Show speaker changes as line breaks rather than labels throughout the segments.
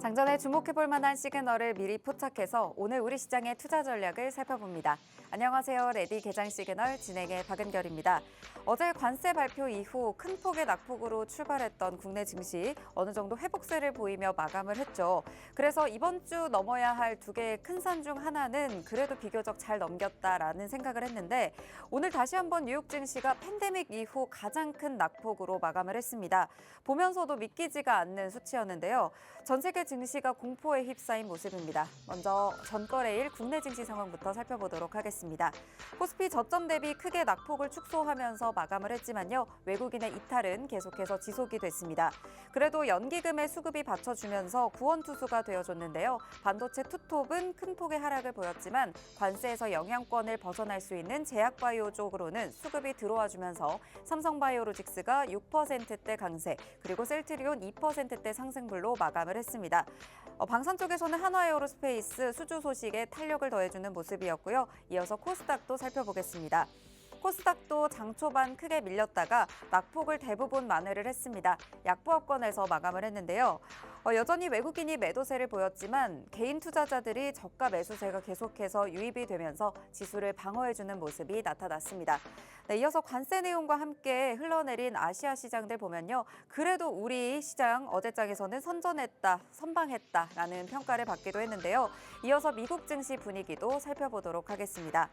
장전에 주목해볼 만한 시그널을 미리 포착해서 오늘 우리 시장의 투자 전략을 살펴봅니다. 안녕하세요. 레디 개장 시그널 진행의 박은결입니다. 어제 관세 발표 이후 큰 폭의 낙폭으로 출발했던 국내 증시 어느 정도 회복세를 보이며 마감을 했죠. 그래서 이번 주 넘어야 할 두 개의 큰 산 중 하나는 그래도 비교적 잘 넘겼다라는 생각을 했는데 오늘 다시 한번 뉴욕 증시가 팬데믹 이후 가장 큰 낙폭으로 마감을 했습니다. 보면서도 믿기지가 않는 수치였는데요. 전 세계 증시가 공포에 휩싸인 모습입니다. 먼저 전거래일 국내 증시 상황부터 살펴보도록 하겠습니다. 코스피 저점 대비 크게 낙폭을 축소하면서 마감을 했지만요. 외국인의 이탈은 계속해서 지속이 됐습니다. 그래도 연기금의 수급이 받쳐주면서 구원투수가 되어줬는데요. 반도체 투톱은 큰 폭의 하락을 보였지만 관세에서 영향권을 벗어날 수 있는 제약바이오 쪽으로는 수급이 들어와주면서 삼성바이오로직스가 6%대 강세, 그리고 셀트리온 2%대 상승분로 마감을 했습니다. 방산 쪽에서는 한화에어로스페이스 수주 소식에 탄력을 더해주는 모습이었고요. 이어서 코스닥도 살펴보겠습니다. 코스닥도 장 초반 크게 밀렸다가 낙폭을 대부분 만회를 했습니다. 약보합권에서 마감을 했는데요. 여전히 외국인이 매도세를 보였지만 개인 투자자들이 저가 매수세가 계속해서 유입이 되면서 지수를 방어해주는 모습이 나타났습니다. 네, 이어서 관세 내용과 함께 흘러내린 아시아 시장들 보면요. 그래도 우리 시장 어제장에서는 선방했다라는 평가를 받기도 했는데요. 이어서 미국 증시 분위기도 살펴보도록 하겠습니다.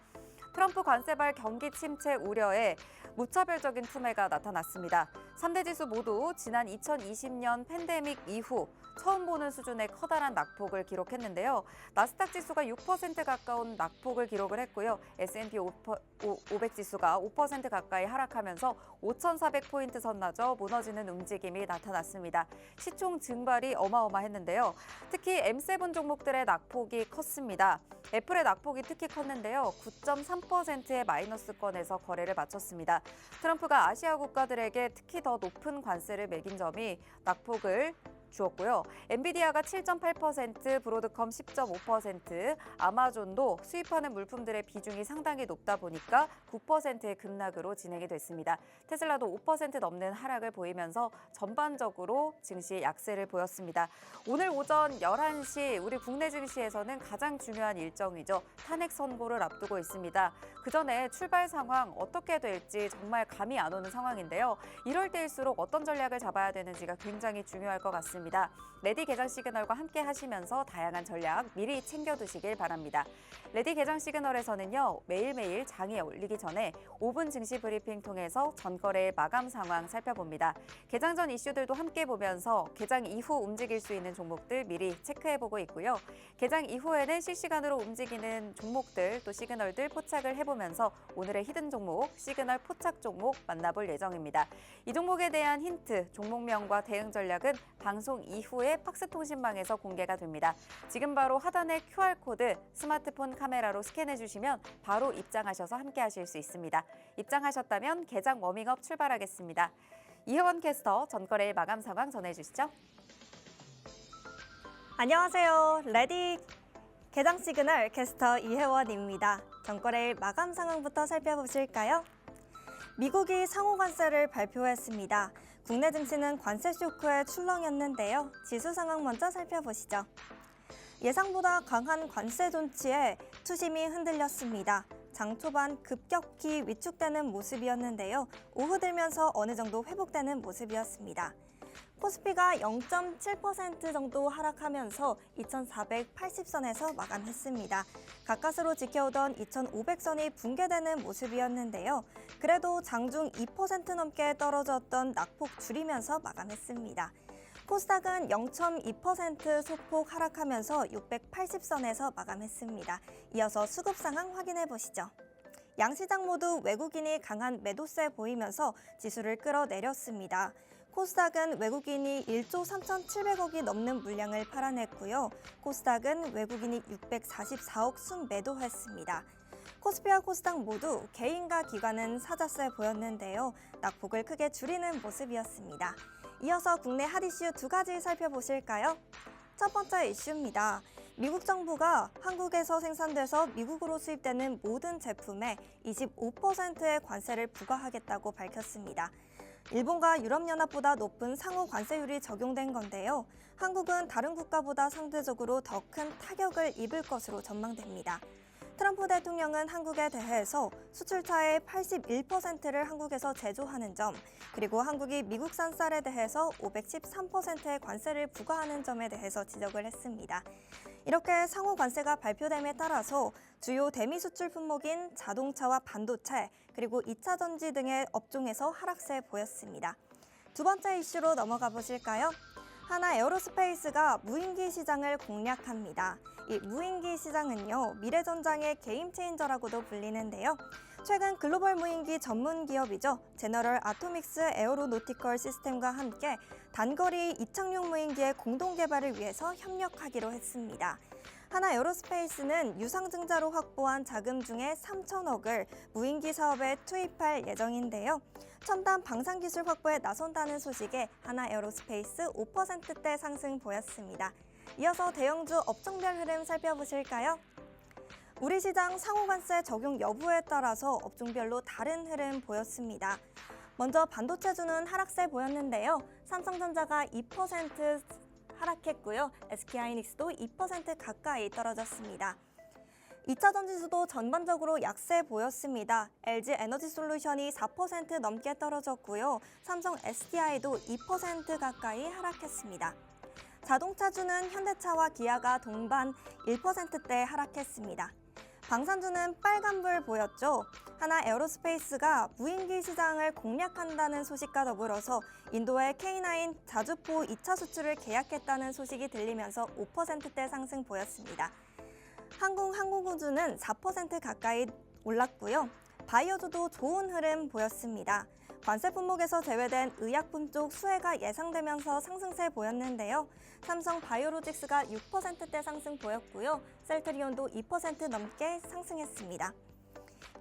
트럼프 관세발 경기 침체 우려에 무차별적인 투매가 나타났습니다. 3대 지수 모두 지난 2020년 팬데믹 이후 처음 보는 수준의 커다란 낙폭을 기록했는데요. 나스닥 지수가 6% 가까운 낙폭을 기록을 했고요. S&P 500 지수가 5% 가까이 하락하면서 5,400포인트 선마저 무너지는 움직임이 나타났습니다. 시총 증발이 어마어마했는데요. 특히 M7 종목들의 낙폭이 컸습니다. 애플의 낙폭이 특히 컸는데요. 9.3%의 마이너스권에서 거래를 마쳤습니다. 트럼프가 아시아 국가들에게 특히 더 높은 관세를 매긴 점이 낙폭을 주었고요. 엔비디아가 7.8%, 브로드컴 10.5%, 아마존도 수입하는 물품들의 비중이 상당히 높다 보니까 9%의 급락으로 진행이 됐습니다. 테슬라도 5% 넘는 하락을 보이면서 전반적으로 증시 약세를 보였습니다. 오늘 오전 11시 우리 국내 증시에서는 가장 중요한 일정이죠. 탄핵 선고를 앞두고 있습니다. 그 전에 출발 상황 어떻게 될지 정말 감이 안 오는 상황인데요. 이럴 때일수록 어떤 전략을 잡아야 되는지가 굉장히 중요할 것 같습니다. 레디 개장 시그널과 함께 하시면서 다양한 전략 미리 챙겨두시길 바랍니다. 레디 개장 시그널에서는요. 매일매일 장이 열리기 전에 5분 증시 브리핑 통해서 전거래일 마감 상황 살펴봅니다. 개장 전 이슈들도 함께 보면서 개장 이후 움직일 수 있는 종목들 미리 체크해보고 있고요. 개장 이후에는 실시간으로 움직이는 종목들 또 시그널들 포착을 해보면서 오늘의 히든 종목, 시그널 포착 종목 만나볼 예정입니다. 이 종목에 대한 힌트, 종목명과 대응 전략은 방송 이후에 팍스통신망에서 공개가 됩니다. 지금 바로 하단의 QR코드 스마트폰 카메라로 스캔해 주시면 바로 입장하셔서 함께 하실 수 있습니다. 입장하셨다면 개장 워밍업 출발하겠습니다. 이혜원 캐스터 전거래일 마감 상황 전해주시죠.
안녕하세요. 레디 개장 시그널 캐스터 이혜원입니다. 전거래일 마감 상황부터 살펴보실까요? 미국이 상호 관세를 발표했습니다. 국내 증시는 관세 쇼크에 출렁였는데요. 지수 상황 먼저 살펴보시죠. 예상보다 강한 관세 존치에 투심이 흔들렸습니다. 장 초반 급격히 위축되는 모습이었는데요. 오후 들면서 어느 정도 회복되는 모습이었습니다. 코스피가 0.7% 정도 하락하면서 2,480선에서 마감했습니다. 가까스로 지켜오던 2,500선이 붕괴되는 모습이었는데요. 그래도 장중 2% 넘게 떨어졌던 낙폭 줄이면서 마감했습니다. 코스닥은 0.2% 소폭 하락하면서 680선에서 마감했습니다. 이어서 수급 상황 확인해 보시죠. 양시장 모두 외국인이 강한 매도세 보이면서 지수를 끌어내렸습니다. 코스닥은 외국인이 1조 3,700억이 넘는 물량을 팔아냈고요. 코스닥은 외국인이 644억 순매도했습니다. 코스피와 코스닥 모두 개인과 기관은 사자세 보였는데요. 낙폭을 크게 줄이는 모습이었습니다. 이어서 국내 핫 이슈 두 가지 살펴보실까요? 첫 번째 이슈입니다. 미국 정부가 한국에서 생산돼서 미국으로 수입되는 모든 제품에 25%의 관세를 부과하겠다고 밝혔습니다. 일본과 유럽연합보다 높은 상호 관세율이 적용된 건데요. 한국은 다른 국가보다 상대적으로 더 큰 타격을 입을 것으로 전망됩니다. 트럼프 대통령은 한국에 대해서 수출차의 81%를 한국에서 제조하는 점, 그리고 한국이 미국산 쌀에 대해서 513%의 관세를 부과하는 점에 대해서 지적을 했습니다. 이렇게 상호 관세가 발표됨에 따라서 주요 대미 수출 품목인 자동차와 반도체, 그리고 2차 전지 등의 업종에서 하락세 보였습니다. 두 번째 이슈로 넘어가 보실까요? 하나 에어로스페이스가 무인기 시장을 공략합니다. 이 무인기 시장은요, 미래전장의 게임체인저라고도 불리는데요. 최근 글로벌 무인기 전문 기업이죠. 제너럴 아토믹스 에어로노티컬 시스템과 함께 단거리 이착륙 무인기의 공동 개발을 위해서 협력하기로 했습니다. 하나 에어로스페이스는 유상증자로 확보한 자금 중에 3천억을 무인기 사업에 투입할 예정인데요. 첨단 방산기술 확보에 나선다는 소식에 하나 에어로스페이스 5%대 상승 보였습니다. 이어서 대형주 업종별 흐름 살펴보실까요? 우리 시장 상호관세 적용 여부에 따라서 업종별로 다른 흐름 보였습니다. 먼저 반도체주는 하락세 보였는데요. 삼성전자가 2% 하락했고요. SK하이닉스도 2% 가까이 떨어졌습니다. 2차 전지수도 전반적으로 약세 보였습니다. LG 에너지솔루션이 4% 넘게 떨어졌고요. 삼성 SDI도 2% 가까이 하락했습니다. 자동차주는 현대차와 기아가 동반 1%대 하락했습니다. 방산주는 빨간불 보였죠. 하나 에어로스페이스가 무인기 시장을 공략한다는 소식과 더불어서 인도의 K9 자주포 2차 수출을 계약했다는 소식이 들리면서 5%대 상승 보였습니다. 항공주는 4% 가까이 올랐고요. 바이오주도 좋은 흐름 보였습니다. 관세 품목에서 제외된 의약품 쪽 수혜가 예상되면서 상승세 보였는데요. 삼성 바이오로직스가 6%대 상승 보였고요. 셀트리온도 2% 넘게 상승했습니다.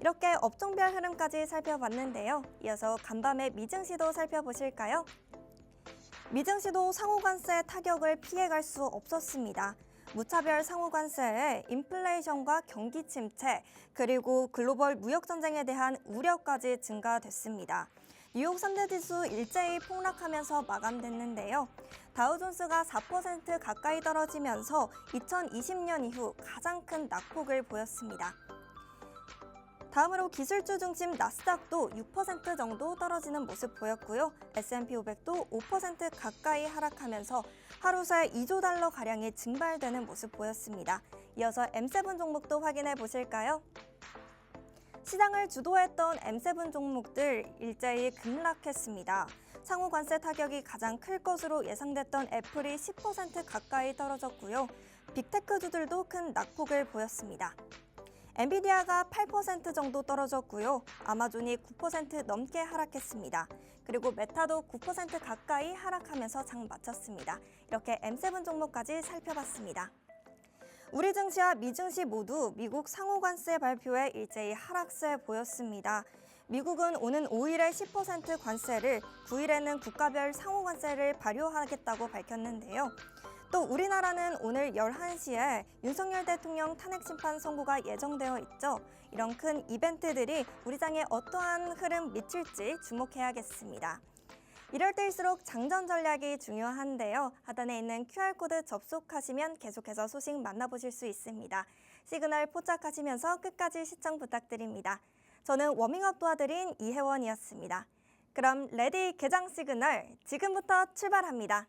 이렇게 업종별 흐름까지 살펴봤는데요. 이어서 간밤의 미증시도 살펴보실까요? 미증시도 상호관세 타격을 피해갈 수 없었습니다. 무차별 상호관세에 인플레이션과 경기 침체, 그리고 글로벌 무역전쟁에 대한 우려까지 증가됐습니다. 뉴욕 3대 지수 일제히 폭락하면서 마감됐는데요. 다우존스가 4% 가까이 떨어지면서 2020년 이후 가장 큰 낙폭을 보였습니다. 다음으로 기술주 중심 나스닥도 6% 정도 떨어지는 모습 보였고요. S&P 500도 5% 가까이 하락하면서 하루 새 2조 달러 가량이 증발되는 모습 보였습니다. 이어서 M7 종목도 확인해 보실까요? 시장을 주도했던 M7 종목들 일제히 급락했습니다. 상호 관세 타격이 가장 클 것으로 예상됐던 애플이 10% 가까이 떨어졌고요. 빅테크주들도 큰 낙폭을 보였습니다. 엔비디아가 8% 정도 떨어졌고요. 아마존이 9% 넘게 하락했습니다. 그리고 메타도 9% 가까이 하락하면서 장 마쳤습니다. 이렇게 M7 종목까지 살펴봤습니다. 우리 증시와 미증시 모두 미국 상호관세 발표에 일제히 하락세 보였습니다. 미국은 오는 5일에 10% 관세를, 9일에는 국가별 상호관세를 발효하겠다고 밝혔는데요. 또 우리나라는 오늘 11시에 윤석열 대통령 탄핵심판 선고가 예정되어 있죠. 이런 큰 이벤트들이 우리 장에 어떠한 흐름 미칠지 주목해야겠습니다. 이럴 때일수록 장전 전략이 중요한데요. 하단에 있는 QR코드 접속하시면 계속해서 소식 만나보실 수 있습니다. 시그널 포착하시면서 끝까지 시청 부탁드립니다. 저는 워밍업 도와드린 이혜원이었습니다. 그럼 레디 개장 시그널 지금부터 출발합니다.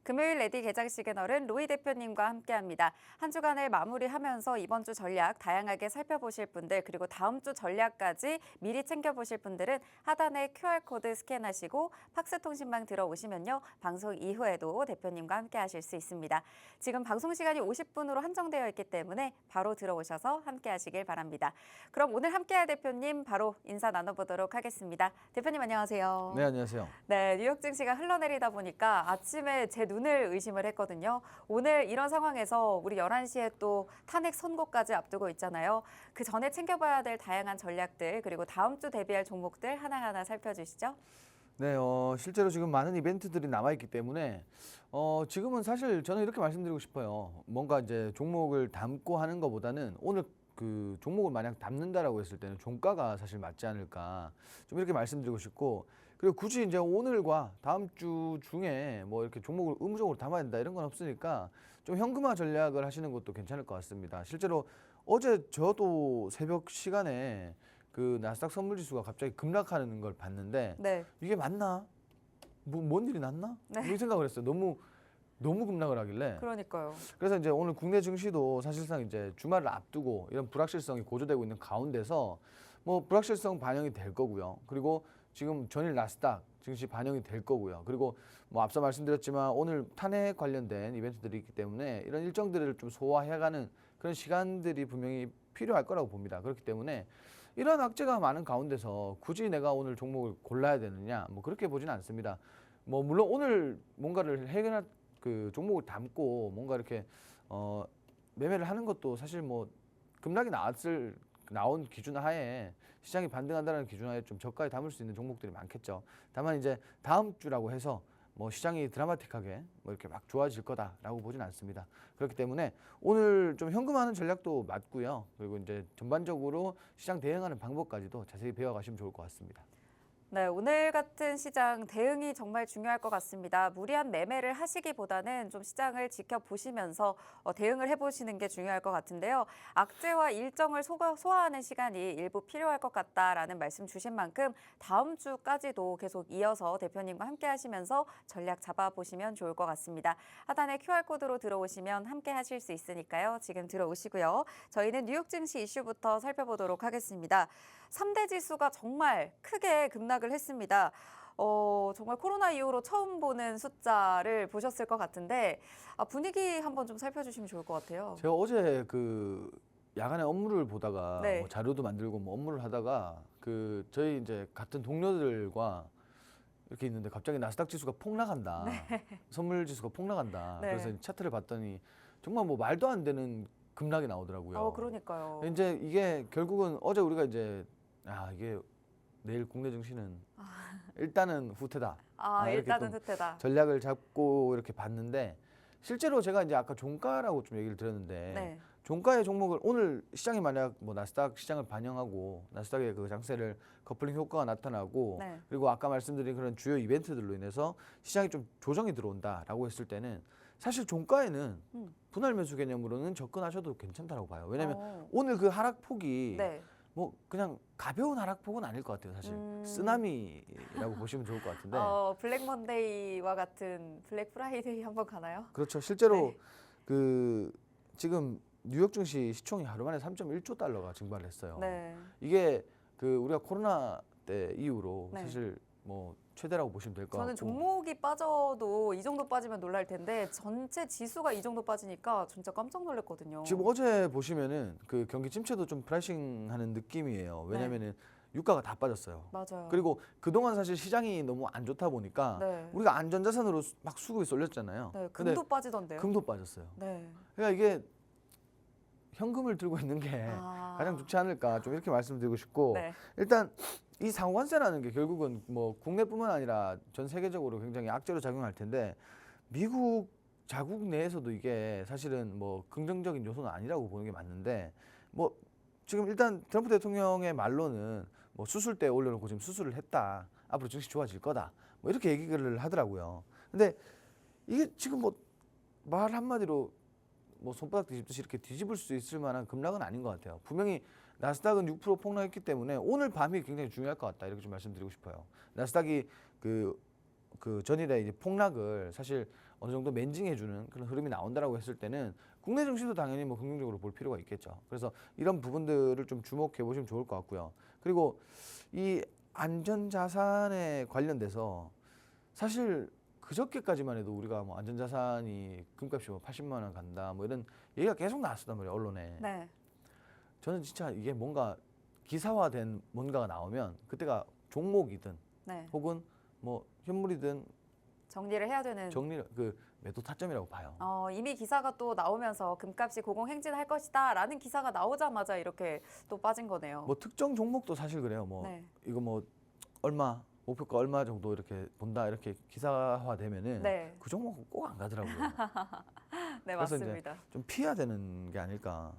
금요일 레디 개장 시그널은 로이 대표님과 함께합니다. 한 주간을 마무리하면서 이번 주 전략 다양하게 살펴보실 분들 그리고 다음 주 전략까지 미리 챙겨보실 분들은 하단에 QR코드 스캔하시고 팍스통신망 들어오시면요. 방송 이후에도 대표님과 함께하실 수 있습니다. 지금 방송 시간이 50분으로 한정되어 있기 때문에 바로 들어오셔서 함께하시길 바랍니다. 그럼 오늘 함께할 대표님 바로 인사 나눠보도록 하겠습니다. 대표님 안녕하세요.
네, 안녕하세요.
네, 뉴욕 증시가 흘러내리다 보니까 아침에 제 눈을 의심을 했거든요. 오늘 이런 상황에서 우리 11시에 또 탄핵 선고까지 앞두고 있잖아요. 그 전에 챙겨봐야 될 다양한 전략들 그리고 다음 주 대비할 종목들 하나하나 살펴주시죠.
네, 실제로 지금 많은 이벤트들이 남아있기 때문에 지금은 사실 저는 이렇게 말씀드리고 싶어요. 뭔가 이제 종목을 담고 하는 것보다는 오늘 그 종목을 만약 담는다라고 했을 때는 종가가 사실 맞지 않을까 좀 이렇게 말씀드리고 싶고 그리고 굳이 이제 오늘과 다음 주 중에 뭐 이렇게 종목을 의무적으로 담아야 된다 이런 건 없으니까 좀 현금화 전략을 하시는 것도 괜찮을 것 같습니다. 실제로 어제 저도 새벽 시간에 그 나스닥 선물지수가 갑자기 급락하는 걸 봤는데
네.
이게 맞나? 뭔 일이 났나?
네.
이 생각을 했어요. 너무 급락을 하길래.
그러니까요.
그래서 이제 오늘 국내 증시도 사실상 이제 주말을 앞두고 이런 불확실성이 고조되고 있는 가운데서 뭐 불확실성 반영이 될 거고요. 그리고 지금 전일 나스닥 증시 반영이 될 거고요. 그리고 뭐 앞서 말씀드렸지만 오늘 탄핵 관련된 이벤트들이 있기 때문에 이런 일정들을 좀 소화해가는 그런 시간들이 분명히 필요할 거라고 봅니다. 그렇기 때문에 이런 악재가 많은 가운데서 굳이 내가 오늘 종목을 골라야 되느냐 뭐 그렇게 보지는 않습니다. 뭐 물론 오늘 뭔가를 해결할 그 종목을 담고 뭔가 이렇게 매매를 하는 것도 사실 뭐 급락이 나온 기준 하에 시장이 반등한다는 기준 하에 좀 저가에 담을 수 있는 종목들이 많겠죠. 다만 이제 다음 주라고 해서 뭐 시장이 드라마틱하게 뭐 이렇게 막 좋아질 거다라고 보진 않습니다. 그렇기 때문에 오늘 좀 현금화하는 전략도 맞고요. 그리고 이제 전반적으로 시장 대응하는 방법까지도 자세히 배워가시면 좋을 것 같습니다.
네, 오늘 같은 시장 대응이 정말 중요할 것 같습니다. 무리한 매매를 하시기보다는 좀 시장을 지켜보시면서 대응을 해보시는 게 중요할 것 같은데요. 악재와 일정을 소화하는 시간이 일부 필요할 것 같다라는 말씀 주신 만큼 다음 주까지도 계속 이어서 대표님과 함께 하시면서 전략 잡아보시면 좋을 것 같습니다. 하단에 QR코드로 들어오시면 함께 하실 수 있으니까요. 지금 들어오시고요. 저희는 뉴욕 증시 이슈부터 살펴보도록 하겠습니다. 3대 지수가 정말 크게 급락을 했습니다. 정말 코로나 이후로 처음 보는 숫자를 보셨을 것 같은데 분위기 한번 좀 살펴주시면 좋을 것 같아요.
제가 어제 그 야간에 업무를 보다가
네.
뭐 자료도 만들고 뭐 업무를 하다가 그 저희 이제 같은 동료들과 이렇게 있는데 갑자기 나스닥 지수가 폭락한다. 선물 지수가 폭락한다.
네.
그래서 차트를 봤더니 정말 뭐 말도 안 되는 급락이 나오더라고요.
그러니까요.
이제 이게 결국은 어제 우리가 이제 이게 내일 국내 증시는 일단은 후퇴다. 이렇게
일단은
좀
후퇴다.
전략을 잡고 이렇게 봤는데 실제로 제가 이제 아까 종가라고 좀 얘기를 드렸는데
네.
종가의 종목을 오늘 시장이 만약 뭐 나스닥 시장을 반영하고 나스닥의 그 장세를 커플링 효과가 나타나고
네.
그리고 아까 말씀드린 그런 주요 이벤트들로 인해서 시장이 좀 조정이 들어온다라고 했을 때는 사실 종가에는 분할 매수 개념으로는 접근하셔도 괜찮다라고 봐요. 왜냐하면 오늘 그 하락폭이
네.
뭐 그냥 가벼운 하락폭은 아닐 것 같아요. 사실 쓰나미라고 보시면 좋을 것 같은데.
블랙 먼데이와 같은 블랙 프라이데이 한번 가나요?
그렇죠. 실제로
네.
그 지금 뉴욕 증시 시총이 하루 만에 3.1조 달러가 증발을 했어요.
네.
이게 그 우리가 코로나 때 이후로
네.
사실 뭐 최대라고 보시면 될 것
저는
같고.
종목이 빠져도 이 정도 빠지면 놀랄 텐데 전체 지수가 이 정도 빠지니까 진짜 깜짝 놀랐거든요.
지금 어제 보시면은 그 경기 침체도 좀 프라이싱하는 느낌이에요. 왜냐면은 유가가 다 빠졌어요.
맞아요.
그리고 그동안 사실 시장이 너무 안 좋다 보니까
네.
우리가 안전자산으로 막 수급이 쏠렸잖아요.
네,
근데
금도 빠지던데요.
금도 빠졌어요.
네.
그러니까 이게 현금을 들고 있는 게 가장 좋지 않을까 좀 이렇게 말씀드리고 싶고
네.
일단 이 상호관세라는 게 결국은 뭐 국내뿐만 아니라 전 세계적으로 굉장히 악재로 작용할 텐데 미국 자국 내에서도 이게 사실은 뭐 긍정적인 요소는 아니라고 보는 게 맞는데 뭐 지금 일단 트럼프 대통령의 말로는 뭐 수술대 올려놓고 지금 수술을 했다. 앞으로 증시 좋아질 거다. 뭐 이렇게 얘기를 하더라고요. 근데 이게 지금 뭐 말 한마디로 뭐 손바닥 뒤집듯이 이렇게 뒤집을 수 있을 만한 급락은 아닌 것 같아요. 분명히 나스닥은 6% 폭락했기 때문에 오늘 밤이 굉장히 중요할 것 같다. 이렇게 좀 말씀드리고 싶어요. 나스닥이 그 그 전일의 이제 폭락을 사실 어느 정도 맨징해주는 그런 흐름이 나온다라고 했을 때는 국내 증시도 당연히 뭐 긍정적으로 볼 필요가 있겠죠. 그래서 이런 부분들을 좀 주목해 보시면 좋을 것 같고요. 그리고 이 안전자산에 관련돼서 사실 그저께까지만 해도 우리가 뭐 안전자산이 금값이 뭐 80만 원 간다 뭐 이런 얘기가 계속 나왔었단 말이에요, 언론에.
네.
저는 진짜 이게 뭔가 기사화된 뭔가가 나오면 그때가 종목이든
네.
혹은 뭐 현물이든
정리를 해야 되는.
정리 그 매도 타점이라고 봐요.
이미 기사가 또 나오면서 금값이 고공행진할 것이다라는 기사가 나오자마자 이렇게 또 빠진 거네요.
뭐 특정 종목도 사실 그래요. 뭐
네.
이거 뭐 얼마 목표가 얼마 정도 이렇게 본다 이렇게 기사화되면은
네.
그 종목은 꼭 안 가더라고요.
네,
그래서 이제
맞습니다.
좀 피해야 되는 게 아닐까.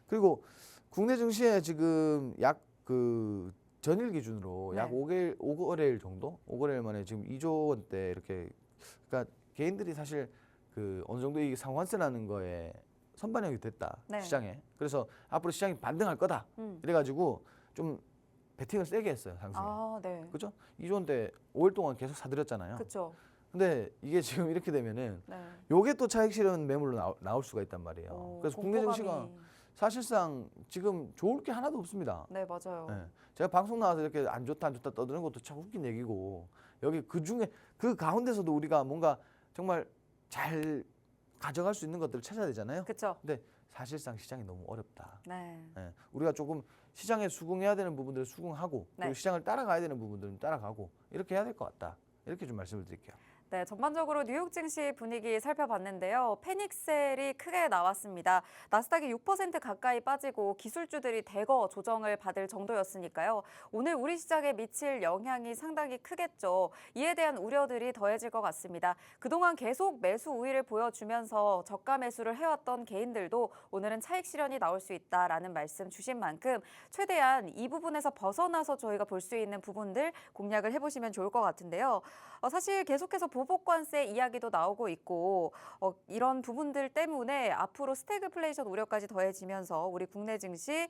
그리고 국내 증시에 지금 약 그 전일 기준으로
네.
약 5거래일 정도, 5거래일 만에 지금 2조 원대 이렇게, 그러니까 개인들이 사실 그 어느 정도 이 상환세라는 거에 선반영이 됐다,
네.
시장에. 그래서 앞으로 시장이 반등할 거다.
음.
이래가지고 좀 베팅을 세게 했어요, 상승에.
네.
그죠? 2조 원대 5일 동안 계속 사들였잖아요.
그렇죠.
근데 이게 지금 이렇게 되면은
네.
요게 또 차익 실현 매물로 나올 수가 있단 말이에요. 그래서 국내 증시가
공포감이.
사실상 지금 좋을 게 하나도 없습니다.
네, 맞아요.
예. 제가 방송 나와서 이렇게 안 좋다 떠드는 것도 참 웃긴 얘기고, 여기 그 중에 그 가운데서도 우리가 뭔가 정말 잘 가져갈 수 있는 것들을 찾아야 되잖아요.
그렇죠.
근데 사실상 시장이 너무 어렵다.
네.
예. 우리가 조금 시장에 수긍해야 되는 부분들을 수긍하고,
네.
그리고 시장을 따라가야 되는 부분들은 따라가고, 이렇게 해야 될 것 같다. 이렇게 좀 말씀을 드릴게요.
네, 전반적으로 뉴욕 증시 분위기 살펴봤는데요. 패닉셀이 크게 나왔습니다. 나스닥이 6% 가까이 빠지고 기술주들이 대거 조정을 받을 정도였으니까요. 오늘 우리 시장에 미칠 영향이 상당히 크겠죠. 이에 대한 우려들이 더해질 것 같습니다. 그동안 계속 매수 우위를 보여주면서 저가 매수를 해왔던 개인들도 오늘은 차익 실현이 나올 수 있다라는 말씀 주신 만큼 최대한 이 부분에서 벗어나서 저희가 볼 수 있는 부분들 공략을 해보시면 좋을 것 같은데요. 사실 계속해서 보복관세 이야기도 나오고 있고 이런 부분들 때문에 앞으로 스태그플레이션 우려까지 더해지면서 우리 국내 증시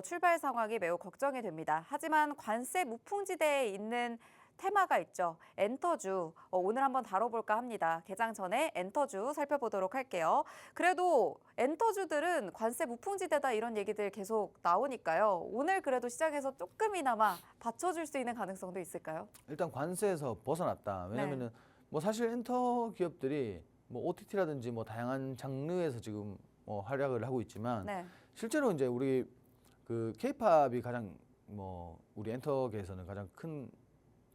출발 상황이 매우 걱정이 됩니다. 하지만 관세 무풍지대에 있는 테마가 있죠. 엔터주 오늘 한번 다뤄볼까 합니다. 개장 전에 엔터주 살펴보도록 할게요. 그래도 엔터주들은 관세 무풍지대다 이런 얘기들 계속 나오니까요. 오늘 그래도 시장에서 조금이나마 받쳐줄 수 있는 가능성도 있을까요?
일단 관세에서 벗어났다. 왜냐면은 뭐 사실 엔터 기업들이 뭐 OTT라든지 뭐 다양한 장르에서 지금 뭐 활약을 하고 있지만
네.
실제로 이제 우리 그 K-팝이 가장 뭐 우리 엔터계에서는 가장 큰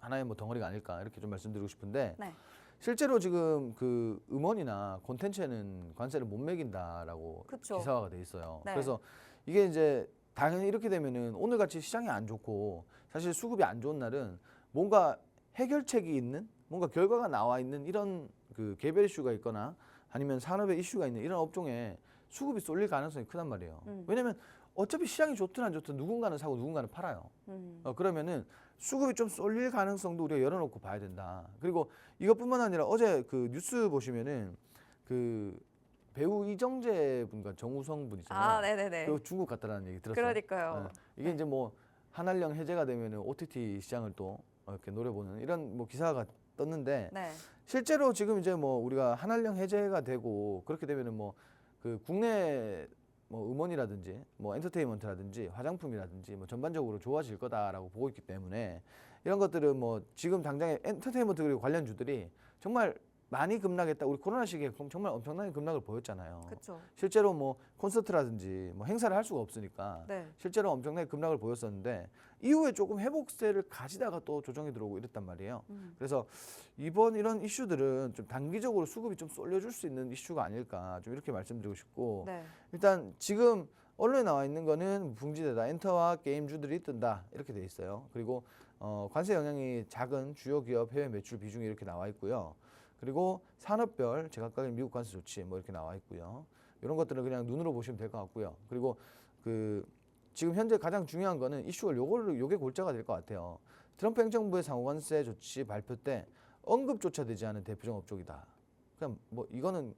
하나의 뭐 덩어리가 아닐까 이렇게 좀 말씀드리고 싶은데
네.
실제로 지금 그 음원이나 콘텐츠에는 관세를 못 매긴다라고
그쵸.
기사화가 돼 있어요.
네.
그래서 이게 이제 당연히 이렇게 되면은 오늘 같이 시장이 안 좋고 사실 수급이 안 좋은 날은 뭔가 해결책이 있는 뭔가 결과가 나와 있는 이런 그 개별 이슈가 있거나 아니면 산업의 이슈가 있는 이런 업종에 수급이 쏠릴 가능성이 크단 말이에요. 왜냐면 어차피 시장이 좋든 안 좋든 누군가는 사고 누군가는 팔아요. 그러면은 수급이 좀 쏠릴 가능성도 우리가 열어놓고 봐야 된다. 그리고 이것뿐만 아니라 어제 그 뉴스 보시면은 그 배우 이정재 분과 정우성 분 있잖아요.
네네네.
그 중국 갔다라는 얘기 들었어요.
그러니까요.
이게 이제 뭐 한한령 해제가 되면은 OTT 시장을 또 이렇게 노려보는 이런 뭐 기사가 떴는데
네.
실제로 지금 이제 뭐 우리가 한한령 해제가 되고 그렇게 되면은 뭐 그 국내 뭐 음원이라든지 뭐 엔터테인먼트라든지 화장품이라든지 뭐 전반적으로 좋아질 거다라고 보고 있기 때문에 이런 것들은 뭐 지금 당장에 엔터테인먼트 그리고 관련주들이 정말 많이 급락했다. 우리 코로나 시기에 정말 엄청나게 급락을 보였잖아요.
그렇죠.
실제로 뭐 콘서트라든지 뭐 행사를 할 수가 없으니까
네.
실제로 엄청나게 급락을 보였었는데 이후에 조금 회복세를 가지다가 또 조정이 들어오고 이랬단 말이에요. 그래서 이번 이런 이슈들은 좀 단기적으로 수급이 좀 쏠려줄 수 있는 이슈가 아닐까 좀 이렇게 말씀드리고 싶고
네.
일단 지금 언론에 나와 있는 거는 붕지대다 엔터와 게임주들이 뜬다 이렇게 돼 있어요. 그리고 관세 영향이 작은 주요 기업 해외 매출 비중이 이렇게 나와 있고요. 그리고 산업별 제각각의 미국 관세 조치 뭐 이렇게 나와 있고요. 이런 것들은 그냥 눈으로 보시면 될 것 같고요. 그리고 그 지금 현재 가장 중요한 거는 이슈가 요게 골자가 될 것 같아요. 트럼프 행정부의 상호관세 조치 발표 때 언급조차 되지 않은 대표적 업종이다. 그냥 뭐 이거는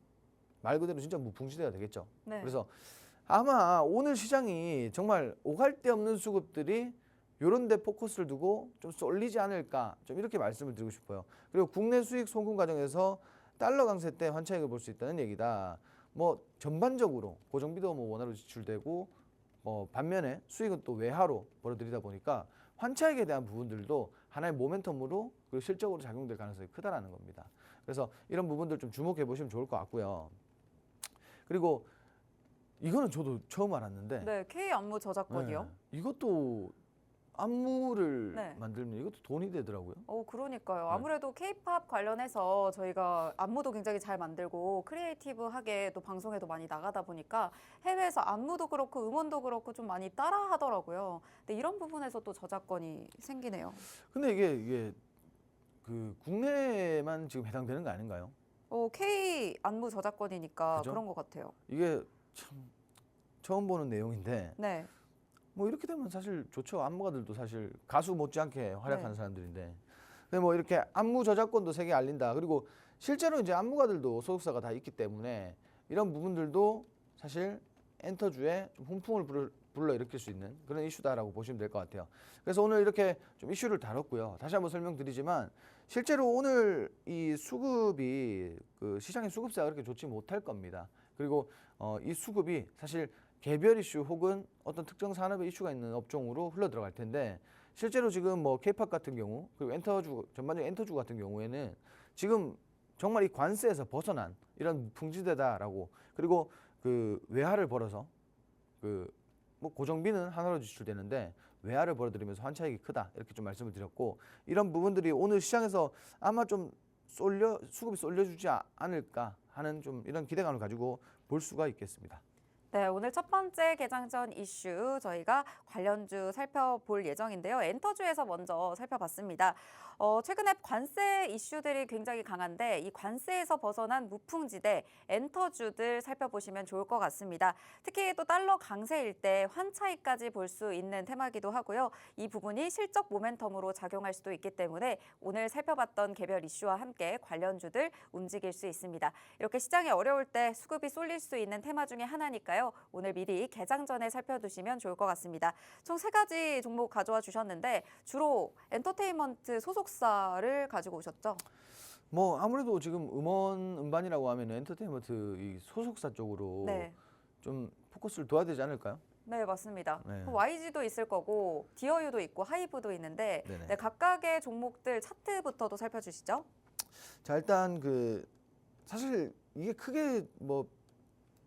말 그대로 진짜 무풍지대가 되겠죠.
네.
그래서 아마 오늘 시장이 정말 오갈 데 없는 수급들이 이런 데 포커스를 두고 좀 쏠리지 않을까 좀 이렇게 말씀을 드리고 싶어요. 그리고 국내 수익 송금 과정에서 달러 강세 때 환차익을 볼 수 있다는 얘기다. 뭐 전반적으로 고정비도 뭐 원화로 지출되고 반면에 수익은 또 외화로 벌어들이다 보니까 환차익에 대한 부분들도 하나의 모멘텀으로 그리고 실적으로 작용될 가능성이 크다라는 겁니다. 그래서 이런 부분들 좀 주목해 보시면 좋을 것 같고요. 그리고 이거는 저도 처음 알았는데
네, K 안무 저작권이요?
네, 이것도 안무를
네.
만들면 이것도 돈이 되더라고요.
그러니까요.
네.
아무래도 K-팝 관련해서 저희가 안무도 굉장히 잘 만들고 크리에이티브하게 또 방송에도 많이 나가다 보니까 해외에서 안무도 그렇고 음원도 그렇고 좀 많이 따라 하더라고요. 근데 이런 부분에서 또 저작권이 생기네요.
근데 이게 그 국내에만 지금 해당되는 거 아닌가요?
K 안무 저작권이니까
그죠?
그런 것 같아요.
이게 참 처음 보는 내용인데
네.
뭐 이렇게 되면 사실 좋죠. 안무가들도 사실 가수 못지않게 활약하는
네.
사람들인데. 근데 뭐 이렇게 안무 저작권도 세계에 알린다. 그리고 실제로 이제 안무가들도 소속사가 다 있기 때문에 이런 부분들도 사실 엔터주에 좀 훈풍을 불러일으킬 수 있는 그런 이슈다라고 보시면 될 것 같아요. 그래서 오늘 이렇게 좀 이슈를 다뤘고요. 다시 한번 설명드리지만 실제로 오늘 이 수급이 그 시장의 수급세가 그렇게 좋지 못할 겁니다. 그리고 이 수급이 사실 개별 이슈 혹은 어떤 특정 산업의 이슈가 있는 업종으로 흘러 들어갈 텐데 실제로 지금 뭐 K-팝 같은 경우 그리고 엔터주 전반적인 엔터주 같은 경우에는 지금 정말 이 관세에서 벗어난 이런 풍지대다라고 그리고 그 외화를 벌어서 그 뭐 고정비는 하나로 지출되는데 외화를 벌어들이면서 환차익이 크다 이렇게 좀 말씀을 드렸고 이런 부분들이 오늘 시장에서 아마 좀 수급이 쏠려주지 않을까 하는 좀 이런 기대감을 가지고 볼 수가 있겠습니다.
네, 오늘 첫 번째 개장 전 이슈 저희가 관련주 살펴볼 예정인데요. 엔터주에서 먼저 살펴봤습니다. 최근에 관세 이슈들이 굉장히 강한데 이 관세에서 벗어난 무풍지대 엔터주들 살펴보시면 좋을 것 같습니다. 특히 또 달러 강세일 때 환차익까지 볼 수 있는 테마기도 하고요. 이 부분이 실적 모멘텀으로 작용할 수도 있기 때문에 오늘 살펴봤던 개별 이슈와 함께 관련주들 움직일 수 있습니다. 이렇게 시장이 어려울 때 수급이 쏠릴 수 있는 테마 중에 하나니까요. 오늘 미리 개장 전에 살펴두시면 좋을 것 같습니다. 총 3가지 종목 가져와 주셨는데 주로 엔터테인먼트 소속사를 가지고 오셨죠?
뭐 아무래도 지금 음반이라고 하면 엔터테인먼트 이 소속사 쪽으로
네.
좀 포커스를 둬야 되지 않을까요?
네, 맞습니다.
네.
그럼 YG도 있을 거고 디어유도 있고 하이브도 있는데
네네.
네, 각각의 종목들 차트부터도 살펴주시죠.
자 일단 그 사실 이게 크게 뭐